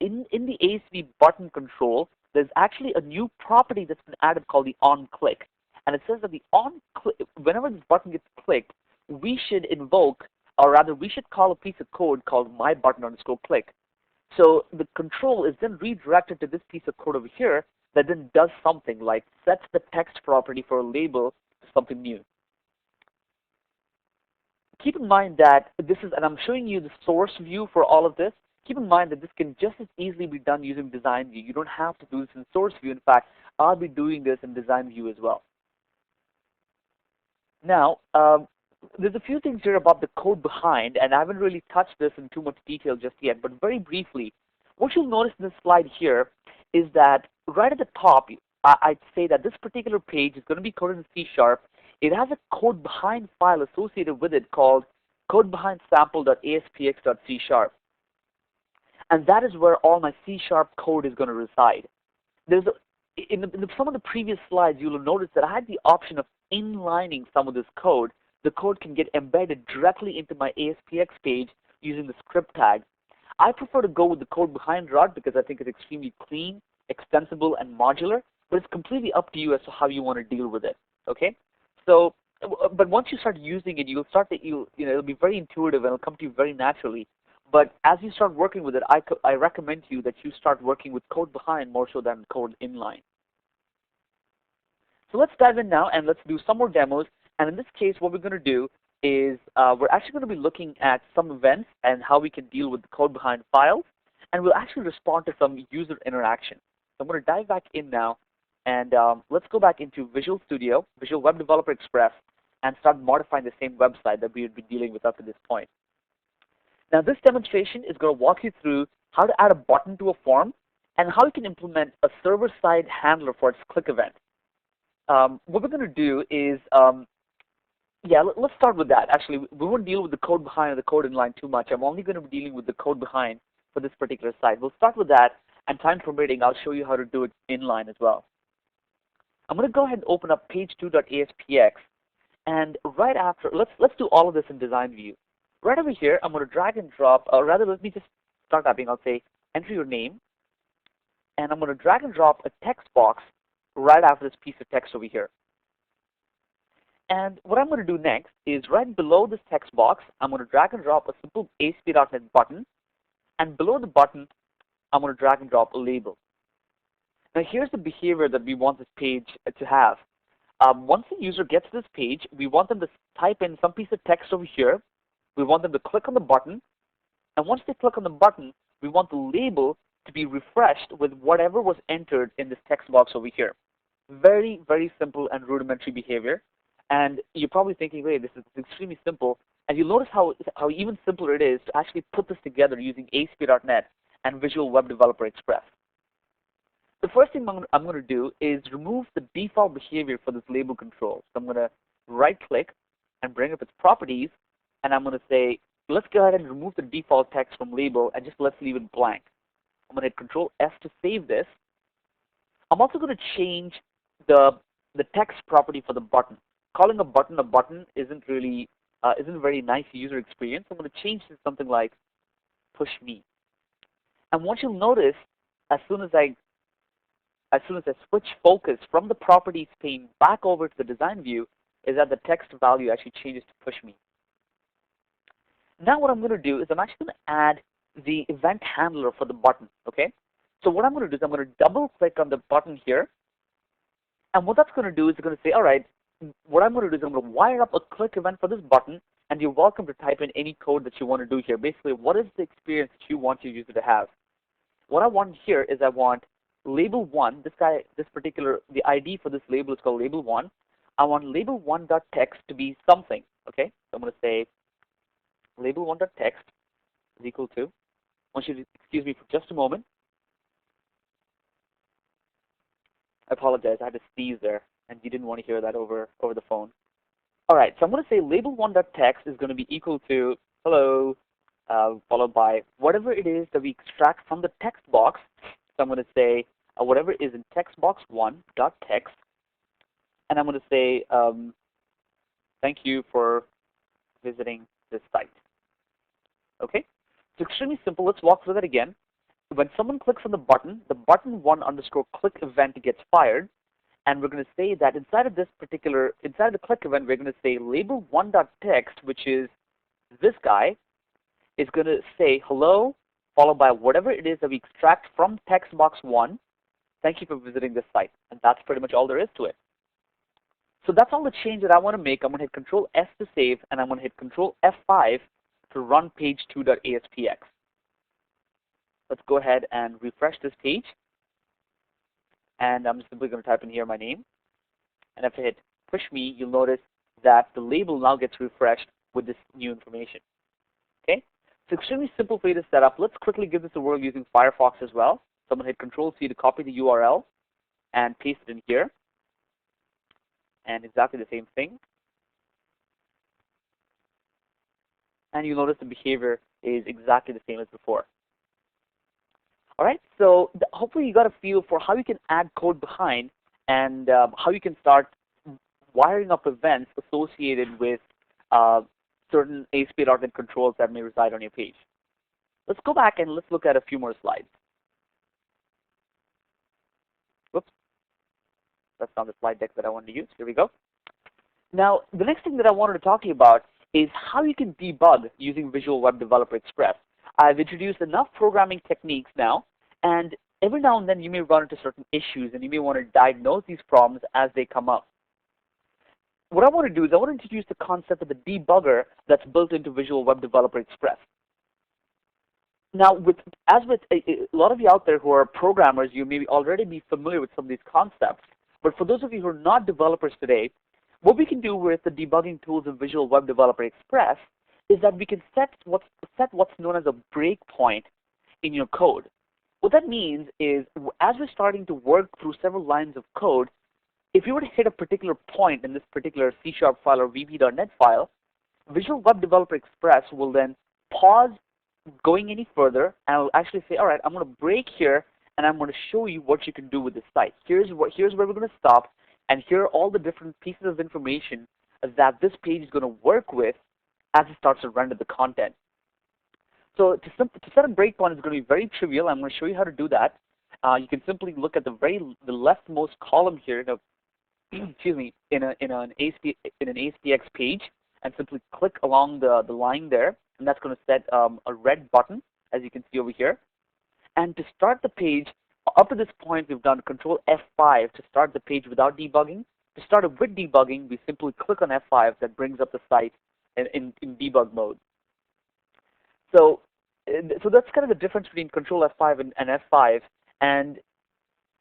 Speaker 2: in the ASP button control, there's actually a new property that's been added called the onClick. And it says that the onClick, whenever this button gets clicked, we should invoke, or rather we should call a piece of code called myButton_click. So the control is then redirected to this piece of code over here that then does something like sets the text property for a label to something new. Keep in mind that this is, and I'm showing you the source view for all of this. Keep in mind that this can just as easily be done using design view. You don't have to do this in source view. In fact, I'll be doing this in design view as well. Now, there's a few things here about the code behind, and I haven't really touched this in too much detail just yet, but very briefly, what you'll notice in this slide here is that right at the top, I'd say that this particular page is going to be coded in C#. It has a code behind file associated with it called codebehindsample.aspx.c#. And that is where all my C# code is going to reside. There's in some of the previous slides, you'll notice that I had the option of inlining some of this code. The code can get embedded directly into my ASPX page using the script tag. I prefer to go with the code behind route because I think it's extremely clean, extensible, and modular, but it's completely up to you as to how you want to deal with it, okay? So, but once you start using it, you'll start to, it'll be very intuitive and it'll come to you very naturally. But as you start working with it, I recommend to you that you start working with code behind more so than code inline. So let's dive in now and let's do some more demos. And in this case, what we're going to do is we're actually going to be looking at some events and how we can deal with the code behind files. And we'll actually respond to some user interaction. So I'm going to dive back in now. And let's go back into Visual Studio, Visual Web Developer Express, and start modifying the same website that we had been dealing with up to this point. Now this demonstration is going to walk you through how to add a button to a form and how you can implement a server-side handler for its click event. What we're going to do is, let's start with that. Actually, we won't deal with the code behind or the code inline too much. I'm only going to be dealing with the code behind for this particular site. We'll start with that, and time permitting, I'll show you how to do it inline as well. I'm going to go ahead and open up page2.aspx, and right after, let's do all of this in design view. Right over here, I'm going to drag and drop, or rather, let me just start typing. I'll say, enter your name, and I'm going to drag and drop a text box right after this piece of text over here. And what I'm going to do next is right below this text box, I'm going to drag and drop a simple ASP.NET button, and below the button, I'm going to drag and drop a label. Now here's the behavior that we want this page to have. Once the user gets to this page, we want them to type in some piece of text over here. We want them to click on the button, and once they click on the button, we want the label to be refreshed with whatever was entered in this text box over here. Very, very simple and rudimentary behavior. And you're probably thinking, wait, this is extremely simple. And you'll notice how even simpler it is to actually put this together using ASP.NET and Visual Web Developer Express. The first thing I'm going to do is remove the default behavior for this label control. So I'm going to right-click and bring up its properties, and I'm going to say, let's go ahead and remove the default text from label and just let's leave it blank. I'm going to hit Control-S to save this. I'm also going to change the text property for the button. Calling a button isn't really isn't a very nice user experience. I'm going to change to something like push me. And what you'll notice as soon as I switch focus from the properties pane back over to the design view is that the text value actually changes to push me. Now what I'm going to do is I'm actually going to add the event handler for the button, okay? So what I'm going to do is I'm going to double click on the button here, and what that's going to do is it's going to say, all right, what I'm going to do is I'm going to wire up a click event for this button, and you're welcome to type in any code that you want to do here. Basically, what is the experience that you want your user to have? What I want here is I want label 1, the ID for this label is called label 1. I want label1.text to be something, okay? So I'm going to say label1.text is equal to, I want you to excuse me for just a moment. I apologize, I had to sneeze there, and you didn't want to hear that over the phone. All right, so I'm going to say label1.text is going to be equal to hello, followed by whatever it is that we extract from the text box. So I'm going to say whatever is in text box 1.text, and I'm going to say thank you for visiting this site. Okay, it's extremely simple. Let's walk through that again. When someone clicks on the button 1_click event gets fired, and we're going to say that inside the click event, we're going to say label1.text, which is this guy, is going to say hello, followed by whatever it is that we extract from text box 1. Thank you for visiting this site. And that's pretty much all there is to it. So that's all the change that I want to make. I'm going to hit Control S to save, and I'm going to hit Control F5 to run page2.aspx. Let's go ahead and refresh this page. And I'm simply going to type in here my name. And if I hit push me, you'll notice that the label now gets refreshed with this new information. Okay? It's extremely simple for you to set up. Let's quickly give this a whirl using Firefox as well. So I'm going to hit Control C to copy the URL and paste it in here. And exactly the same thing. And you'll notice the behavior is exactly the same as before. All right, so hopefully you got a feel for how you can add code behind and how you can start wiring up events associated with certain ASP.NET controls that may reside on your page. Let's go back and let's look at a few more slides. Whoops, that's not the slide deck that I wanted to use. Here we go. Now, the next thing that I wanted to talk to you about is how you can debug using Visual Web Developer Express. I've introduced enough programming techniques now, and every now and then you may run into certain issues, and you may want to diagnose these problems as they come up. What I want to do is I want to introduce the concept of the debugger that's built into Visual Web Developer Express. Now, as with a lot of you out there who are programmers, you may already be familiar with some of these concepts. But for those of you who are not developers today, what we can do with the debugging tools in Visual Web Developer Express is that we can set what's known as a breakpoint in your code. What that means is, as we're starting to work through several lines of code, if you were to hit a particular point in this particular C# file or VB.NET file, Visual Web Developer Express will then pause going any further, and will actually say, all right, I'm going to break here, and I'm going to show you what you can do with this site. Here's where we're going to stop, and here are all the different pieces of information that this page is going to work with as it starts to render the content. So to set a breakpoint is going to be very trivial. I'm going to show you how to do that. You can simply look at the leftmost column here in excuse me, in an ASPX page, and simply click along the line there, and that's going to set a red button, as you can see over here. And to start the page, up to this point, we've done Control F5 to start the page without debugging. To start it with debugging, we simply click on F5. That brings up the site in debug mode. So that's kind of the difference between Control F5 and F5. And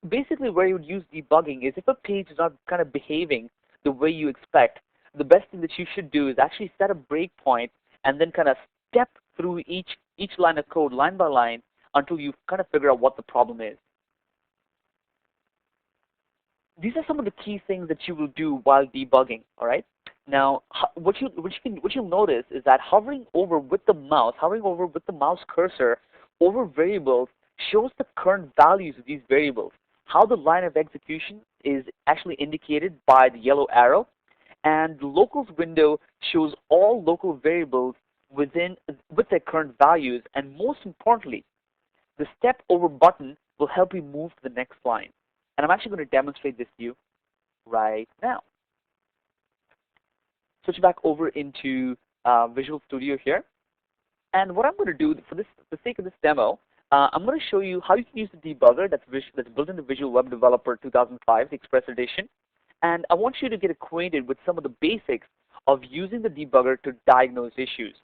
Speaker 2: basically where you would use debugging is if a page is not kind of behaving the way you expect, the best thing that you should do is actually set a breakpoint and then kind of step through each line of code line by line until you kind of figure out what the problem is. These are some of the key things that you will do while debugging, all right? Now, what you'll notice is that hovering over with the mouse cursor over variables shows the current values of these variables. How the line of execution is actually indicated by the yellow arrow, and the locals window shows all local variables with their current values, and most importantly, the step over button will help you move to the next line. And I'm actually going to demonstrate this to you right now. Switch back over into Visual Studio here. And what I'm going to do for the sake of this demo, I'm going to show you how you can use the debugger that's built into Visual Web Developer 2005, the Express Edition. And I want you to get acquainted with some of the basics of using the debugger to diagnose issues.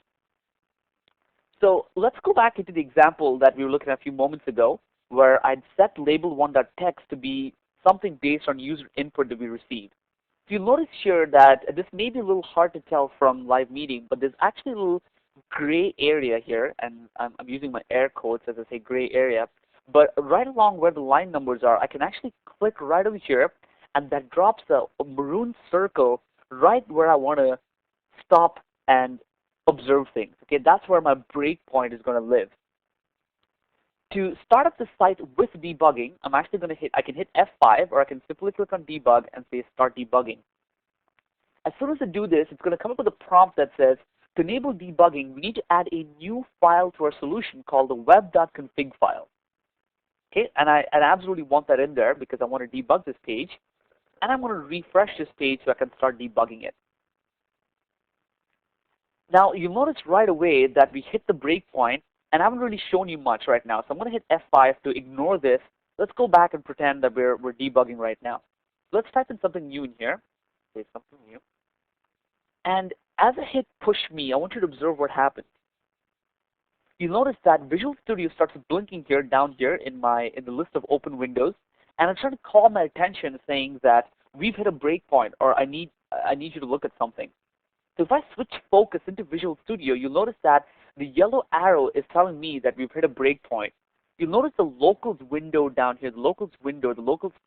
Speaker 2: So let's go back into the example that we were looking at a few moments ago, where I'd set label1.txt to be something based on user input that we received. So you'll notice here that this may be a little hard to tell from live meeting, but there's actually a little gray area here, and I'm using my air quotes as I say gray area, but right along where the line numbers are, I can actually click right over here, and that drops a maroon circle right where I want to stop and observe things. Okay, that's where my breakpoint is going to live. To start up the site with debugging, I'm actually going to I can hit F5, or I can simply click on debug and say start debugging. As soon as I do this, it's going to come up with a prompt that says, to enable debugging, we need to add a new file to our solution called the web.config file. Okay, and I absolutely want that in there because I want to debug this page, and I'm going to refresh this page so I can start debugging it. Now, you'll notice right away that we hit the breakpoint, and I haven't really shown you much right now. So I'm going to hit F5 to ignore this. Let's go back and pretend that we're debugging right now. Let's type in something new in here. Say something new. And as I hit push me, I want you to observe what happens. You'll notice that Visual Studio starts blinking here down here in the list of open windows, and it's trying to call my attention saying that we've hit a breakpoint, or I need you to look at something. So if I switch focus into Visual Studio, you'll notice that the yellow arrow is telling me that we've hit a breakpoint. You'll notice the locals window down here, the locals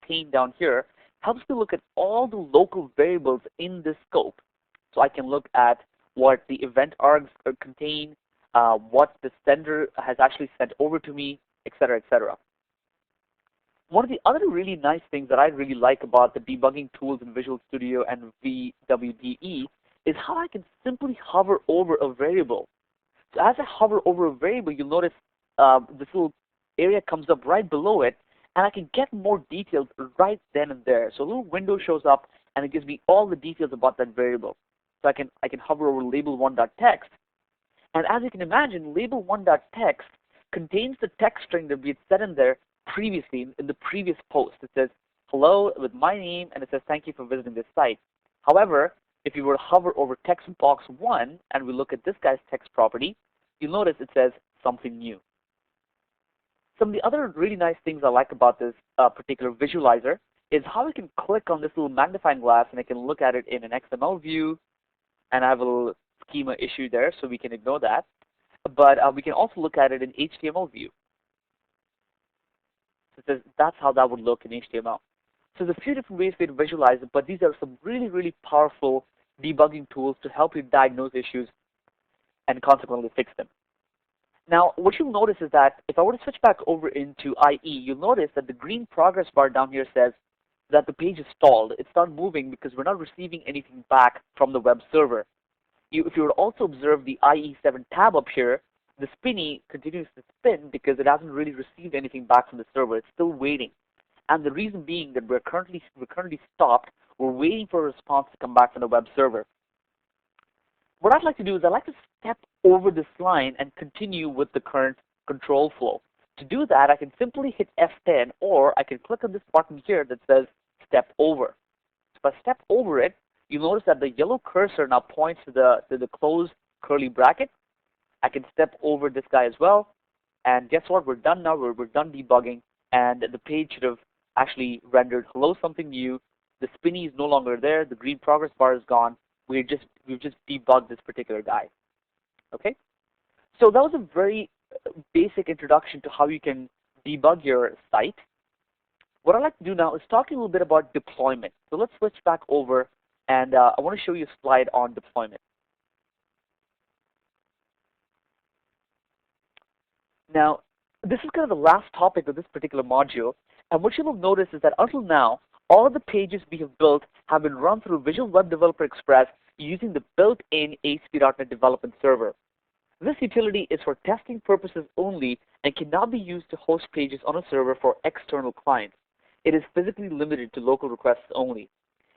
Speaker 2: pane down here, helps me look at all the local variables in this scope. So I can look at what the event args contain, what the sender has actually sent over to me, etc., etc. One of the other really nice things that I really like about the debugging tools in Visual Studio and VWDE is how I can simply hover over a variable. So as I hover over a variable, you'll notice this little area comes up right below it, and I can get more details right then and there. So a little window shows up, and it gives me all the details about that variable. So I can hover over label1.txt, and as you can imagine, label1.txt contains the text string that we had set in there previously in the previous post. It says hello with my name, and it says thank you for visiting this site. However, if you were to hover over text box 1 and we look at this guy's text property, you'll notice it says something new. Some of the other really nice things I like about this particular visualizer is how I can click on this little magnifying glass and I can look at it in an XML view, and I have a little schema issue there, so we can ignore that. But we can also look at it in HTML view. So that's how that would look in HTML. So there's a few different ways to visualize it, but these are some really, really powerful debugging tools to help you diagnose issues and consequently fix them. Now, what you'll notice is that if I were to switch back over into IE, you'll notice that the green progress bar down here says that the page is stalled. It's not moving because we're not receiving anything back from the web server. If you were to also observe the IE7 tab up here, the spinny continues to spin because it hasn't really received anything back from the server. It's still waiting. And the reason being that we're currently stopped. We're waiting for a response to come back from the web server. What I'd like to do is I'd like to step over this line and continue with the current control flow. To do that, I can simply hit F10, or I can click on this button here that says step over. So if I step over it, you'll notice that the yellow cursor now points to the closed curly bracket. I can step over this guy as well, and guess what? We're done now. We're done debugging, and the page should have actually rendered hello something new. The spinny is no longer there. The green progress bar is gone. We've just debugged this particular guy. Okay, so that was a very basic introduction to how you can debug your site. What I'd like to do now is talk a little bit about deployment. So let's switch back over, and I want to show you a slide on deployment. Now, this is kind of the last topic of this particular module, and what you will notice is that until now, all of the pages we have built have been run through Visual Web Developer Express using the built-in ASP.NET Development Server. This utility is for testing purposes only and cannot be used to host pages on a server for external clients. It is physically limited to local requests only.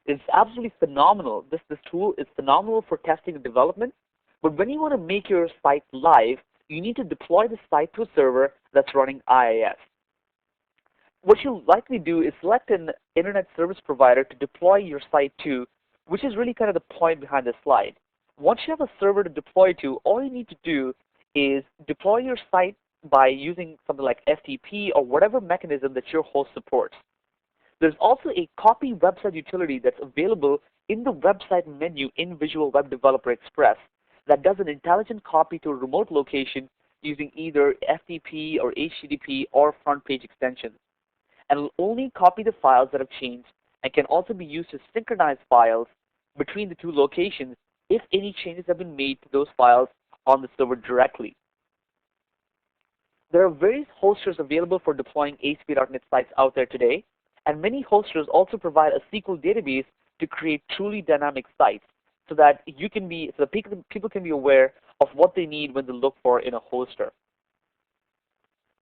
Speaker 2: It's absolutely phenomenal. This tool is phenomenal for testing and development, but when you want to make your site live, you need to deploy the site to a server that's running IIS. What you'll likely do is select an internet service provider to deploy your site to, which is really kind of the point behind this slide. Once you have a server to deploy to, all you need to do is deploy your site by using something like FTP or whatever mechanism that your host supports. There's also a copy website utility that's available in the website menu in Visual Web Developer Express that does an intelligent copy to a remote location using either FTP or HTTP or front page extensions. And will only copy the files that have changed and can also be used to synchronize files between the two locations if any changes have been made to those files on the server directly. There are various hosters available for deploying ASP.NET sites out there today, and many hosters also provide a SQL database to create truly dynamic sites so that people can be aware of what they need when they look for in a hoster.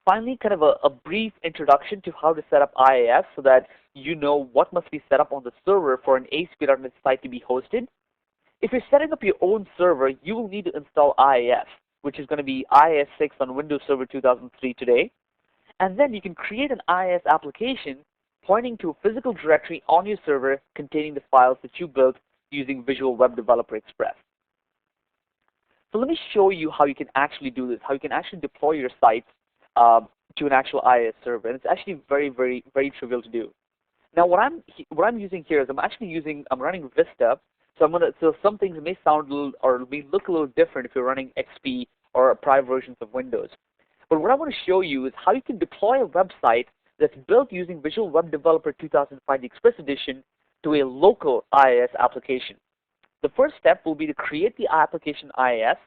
Speaker 2: Finally, kind of a brief introduction to how to set up IIS so that you know what must be set up on the server for an ASP.NET site to be hosted. If you're setting up your own server, you will need to install IIS, which is going to be IIS 6 on Windows Server 2003 today. And then you can create an IIS application pointing to a physical directory on your server containing the files that you built using Visual Web Developer Express. So let me show you how you can actually do this, how you can actually deploy your sites to an actual IIS server, and it's actually very, very, very trivial to do. Now, what I'm using here is I'm running Vista, so some things may sound a little or may look a little different if you're running XP or prior versions of Windows. But what I want to show you is how you can deploy a website that's built using Visual Web Developer 2005 the Express Edition to a local IIS application. The first step will be to create the application IIS,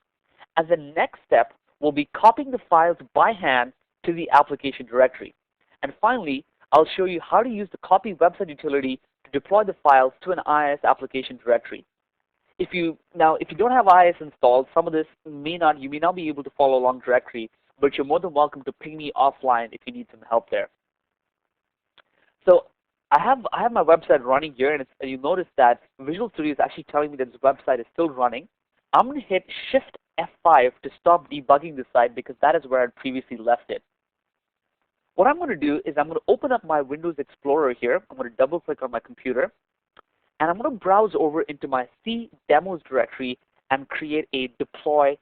Speaker 2: and the next step will be copying the files by hand to the application directory. And finally, I'll show you how to use the copy website utility to deploy the files to an IIS application directory. If you don't have IIS installed, some of this you may not be able to follow along directly, but you're more than welcome to ping me offline if you need some help there. So I have my website running here, and you'll notice that Visual Studio is actually telling me that this website is still running. I'm going to hit Shift F5 to stop debugging the site because that is where I previously left it. What I'm going to do is I'm going to open up my Windows Explorer here. I'm going to double click on my computer, and I'm going to browse over into my C demos directory and create a deploy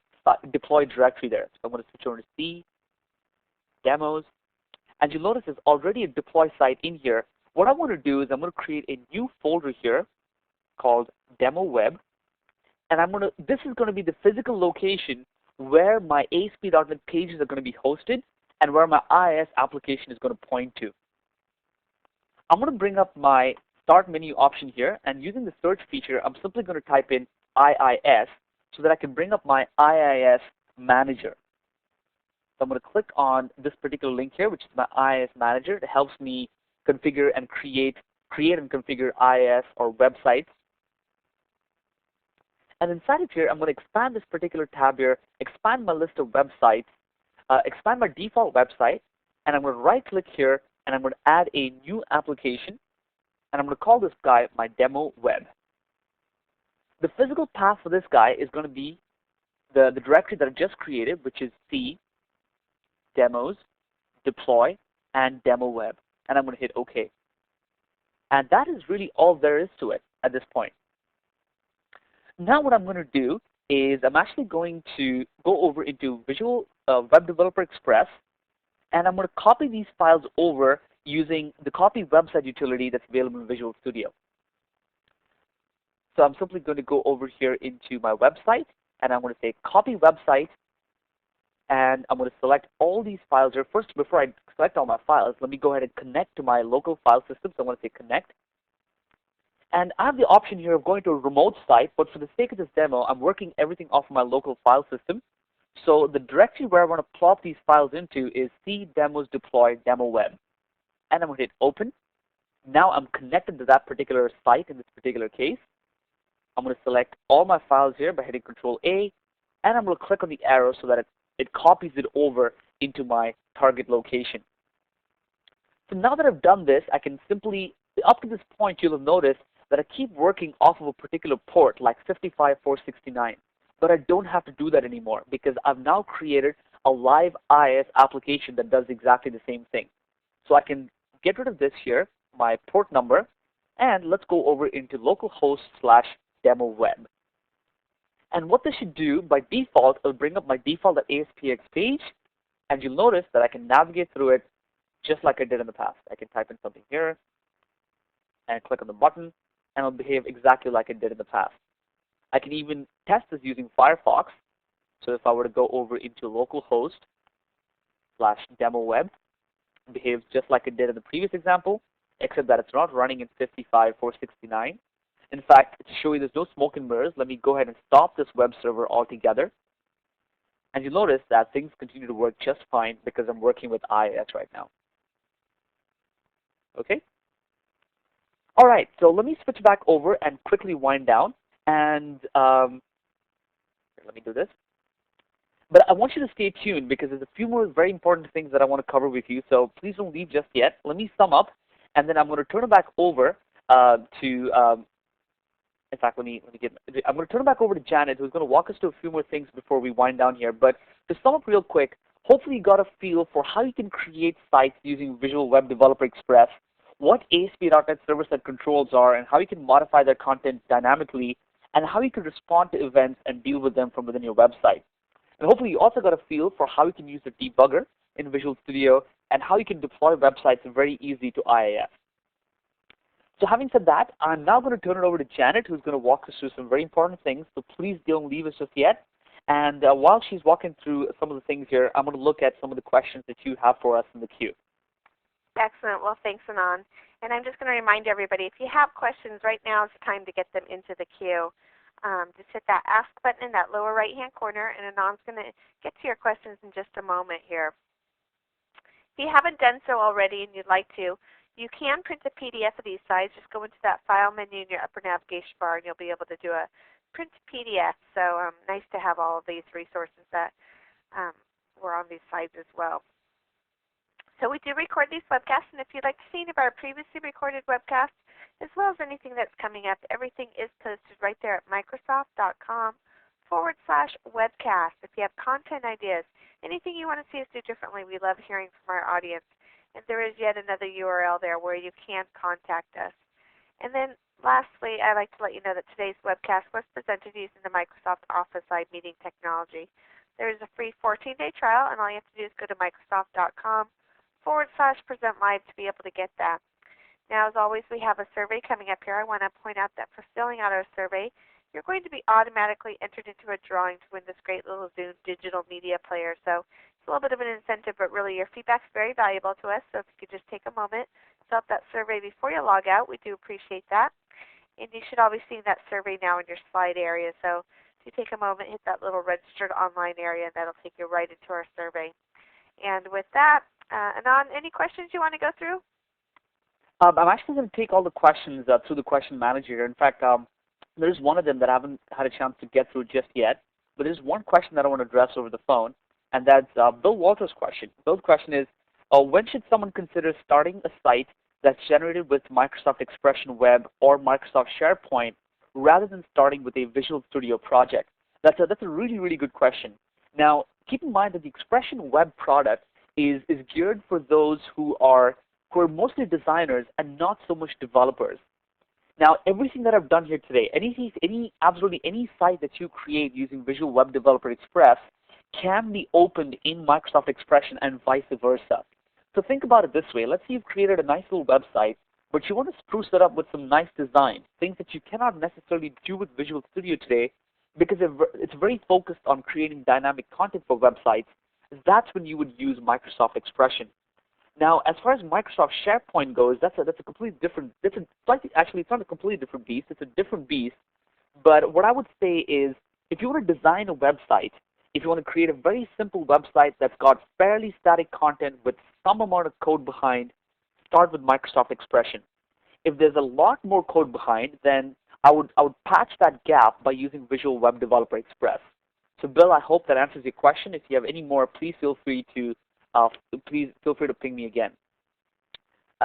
Speaker 2: directory there. So I'm going to switch over to C demos, and you'll notice there's already a deploy site in here. What I want to do is I'm going to create a new folder here called Demo Web, and this is going to be the physical location where my ASP.NET pages are going to be hosted and where my IIS application is going to point to. I'm going to bring up my Start menu option here, and using the search feature, I'm simply going to type in IIS so that I can bring up my IIS manager. So I'm going to click on this particular link here, which is my IIS manager. It helps me configure and create and configure IIS or websites. And inside of here, I'm going to expand this particular tab here, expand my list of websites, expand my default website, and I'm going to right-click here, and I'm going to add a new application, and I'm going to call this guy my Demo Web. The physical path for this guy is going to be the directory that I just created, which is C, Demos, Deploy, and Demo Web. And I'm going to hit OK. And that is really all there is to it at this point. Now what I'm going to do is I'm actually going to go over into Visual Web Developer Express, and I'm going to copy these files over using the copy website utility that's available in Visual Studio. So I'm simply going to go over here into my website, and I'm going to say copy website, and I'm going to select all these files here. First, before I select all my files, let me go ahead and connect to my local file system. So I'm going to say connect. And I have the option here of going to a remote site, but for the sake of this demo, I'm working everything off of my local file system. So the directory where I want to plop these files into is C demos deploy demo web. And I'm going to hit open. Now I'm connected to that particular site in this particular case. I'm going to select all my files here by hitting Control A, and I'm going to click on the arrow so that it copies it over into my target location. So now that I've done this, I can simply, up to this point, you'll have noticed that I keep working off of a particular port, like 55469. But I don't have to do that anymore because I've now created a live IIS application that does exactly the same thing. So I can get rid of this here, my port number, and let's go over into localhost/demo web. And what this should do, by default, it'll bring up my default.aspx page, and you'll notice that I can navigate through it just like I did in the past. I can type in something here and click on the button, and it'll behave exactly like it did in the past. I can even test this using Firefox. So if I were to go over into localhost/demo web, it behaves just like it did in the previous example, except that it's not running in 55469. In fact, to show you there's no smoke and mirrors, let me go ahead and stop this web server altogether. And you'll notice that things continue to work just fine because I'm working with IIS right now. Okay? All right, so let me switch back over and quickly wind down. And let me do this. But I want you to stay tuned because there's a few more very important things that I want to cover with you. So please don't leave just yet. Let me sum up, and then I'm going to turn it back over in fact, I'm going to turn it back over to Janet, who's going to walk us through a few more things before we wind down here. But to sum up real quick, hopefully you got a feel for how you can create sites using Visual Web Developer Express, what ASP.NET server-side controls are, and how you can modify their content dynamically, and how you can respond to events and deal with them from within your website. And hopefully you also got a feel for how you can use the debugger in Visual Studio and how you can deploy websites very easy to IIS. So having said that, I'm now going to turn it over to Janet, who's going to walk us through some very important things. So please don't leave us just yet. And while she's walking through some of the things here, I'm going to look at some of the questions that you have for us in the queue.
Speaker 1: Excellent. Well, thanks, Anand. And I'm just going to remind everybody, if you have questions, right now is the time to get them into the queue. Just hit that Ask button in that lower right-hand corner, and Anand's going to get to your questions in just a moment here. If you haven't done so already and you'd like to, you can print a PDF of these sites. Just go into that File menu in your upper navigation bar, and you'll be able to do a print PDF. So nice to have all of these resources that were on these sites as well. So we do record these webcasts, and if you'd like to see any of our previously recorded webcasts, as well as anything that's coming up, everything is posted right there at microsoft.com/webcast. If you have content ideas, anything you want to see us do differently, we love hearing from our audience. And there is yet another URL there where you can contact us. And then lastly, I'd like to let you know that today's webcast was presented using the Microsoft Office Live Meeting technology. There is a free 14-day trial, and all you have to do is go to microsoft.com/presentlive to be able to get that. Now, as always, we have a survey coming up here. I want to point out that for filling out our survey, you're going to be automatically entered into a drawing to win this great little Zoom digital media player. So it's a little bit of an incentive, but really your feedback is very valuable to us. So if you could just take a moment, fill out that survey before you log out, we do appreciate that. And you should all be seeing that survey now in your slide area. So if you take a moment, hit that little registered online area, and that'll take you right into our survey. And with that, Anand, any questions you want to go through?
Speaker 2: I'm actually going to take all the questions through the question manager. In fact, there's one of them that I haven't had a chance to get through just yet, but there's one question that I want to address over the phone, and that's Bill Walter's question. Bill's question is, when should someone consider starting a site that's generated with Microsoft Expression Web or Microsoft SharePoint rather than starting with a Visual Studio project? That's a really, really good question. Now, keep in mind that the Expression Web product is geared for those who are mostly designers and not so much developers. Now, everything that I've done here today, absolutely any site that you create using Visual Web Developer Express can be opened in Microsoft Expression and vice versa. So think about it this way. Let's say you've created a nice little website, but you want to spruce it up with some nice design, things that you cannot necessarily do with Visual Studio today because it's very focused on creating dynamic content for websites. That's when you would use Microsoft Expression. Now, as far as Microsoft SharePoint goes, that's a completely different, actually, it's not a completely different beast. It's a different beast. But what I would say is, if you want to design a website, if you want to create a very simple website that's got fairly static content with some amount of code behind, start with Microsoft Expression. If there's a lot more code behind, then I would patch that gap by using Visual Web Developer Express. So Bill, I hope that answers your question. If you have any more, please feel free to ping me again.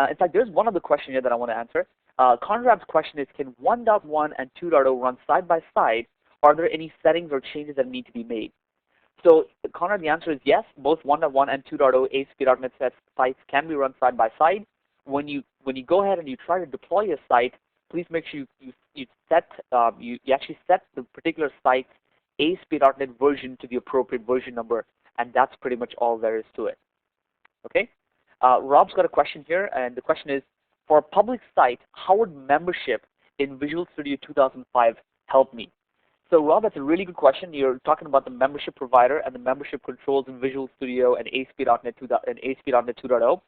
Speaker 2: In fact, there's one other question here that I want to answer. Conrad's question is, can 1.1 and 2.0 run side by side? Are there any settings or changes that need to be made? So, Conrad, the answer is yes. Both 1.1 and 2.0 ASP.NET sites can be run side by side. When you go ahead and you try to deploy a site, please make sure you actually set the particular site's ASP.NET version to the appropriate version number, and that's pretty much all there is to it. Okay. Rob's got a question here, and the question is, for a public site, how would membership in Visual Studio 2005 help me? So Rob, that's a really good question. You're talking about the membership provider and the membership controls in Visual Studio and ASP.NET 2.0.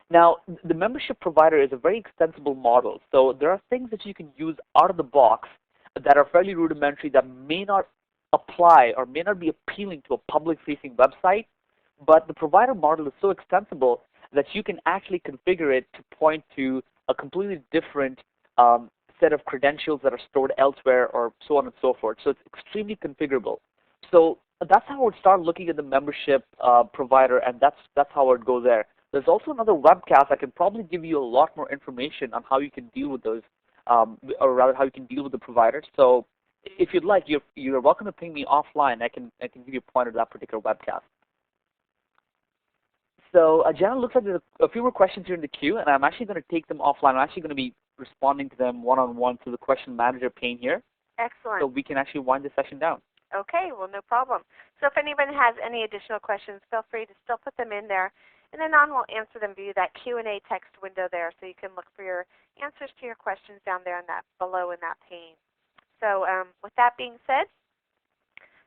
Speaker 2: Now, the membership provider is a very extensible model. So there are things that you can use out of the box that are fairly rudimentary that may not apply or may not be appealing to a public-facing website, but the provider model is so extensible that you can actually configure it to point to a completely different set of credentials that are stored elsewhere, or so on and so forth. So it's extremely configurable. So that's how I would start looking at the membership provider, and that's how I would go there. There's also another webcast. I can probably give you a lot more information on how you can deal with those, or rather how you can deal with the providers. So if you'd like, you're welcome to ping me offline. I can give you a pointer to that particular webcast. So, Jana, looks like there's a few more questions here in the queue, and I'm actually going to take them offline. I'm actually going to be responding to them one-on-one through the question manager pane here.
Speaker 1: Excellent.
Speaker 2: So we can actually wind the session down.
Speaker 1: Okay, well, no problem. So if anyone has any additional questions, feel free to still put them in there, and Anand will answer them via that Q&A text window there, so you can look for your answers to your questions down there in that below in that pane. So with that being said,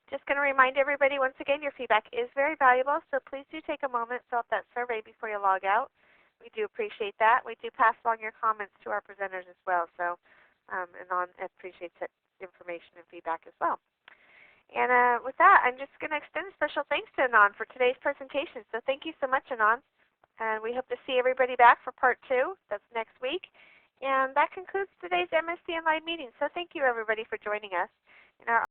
Speaker 1: just going to remind everybody once again, your feedback is very valuable, so please do take a moment, fill out that survey before you log out. We do appreciate that. We do pass along your comments to our presenters as well, so Anand appreciates that information and feedback as well. And with that, I'm just going to extend a special thanks to Anand for today's presentation. So thank you so much, Anand. And we hope to see everybody back for part 2. That's next week. And that concludes today's MSDN Live meeting. So thank you, everybody, for joining us. And our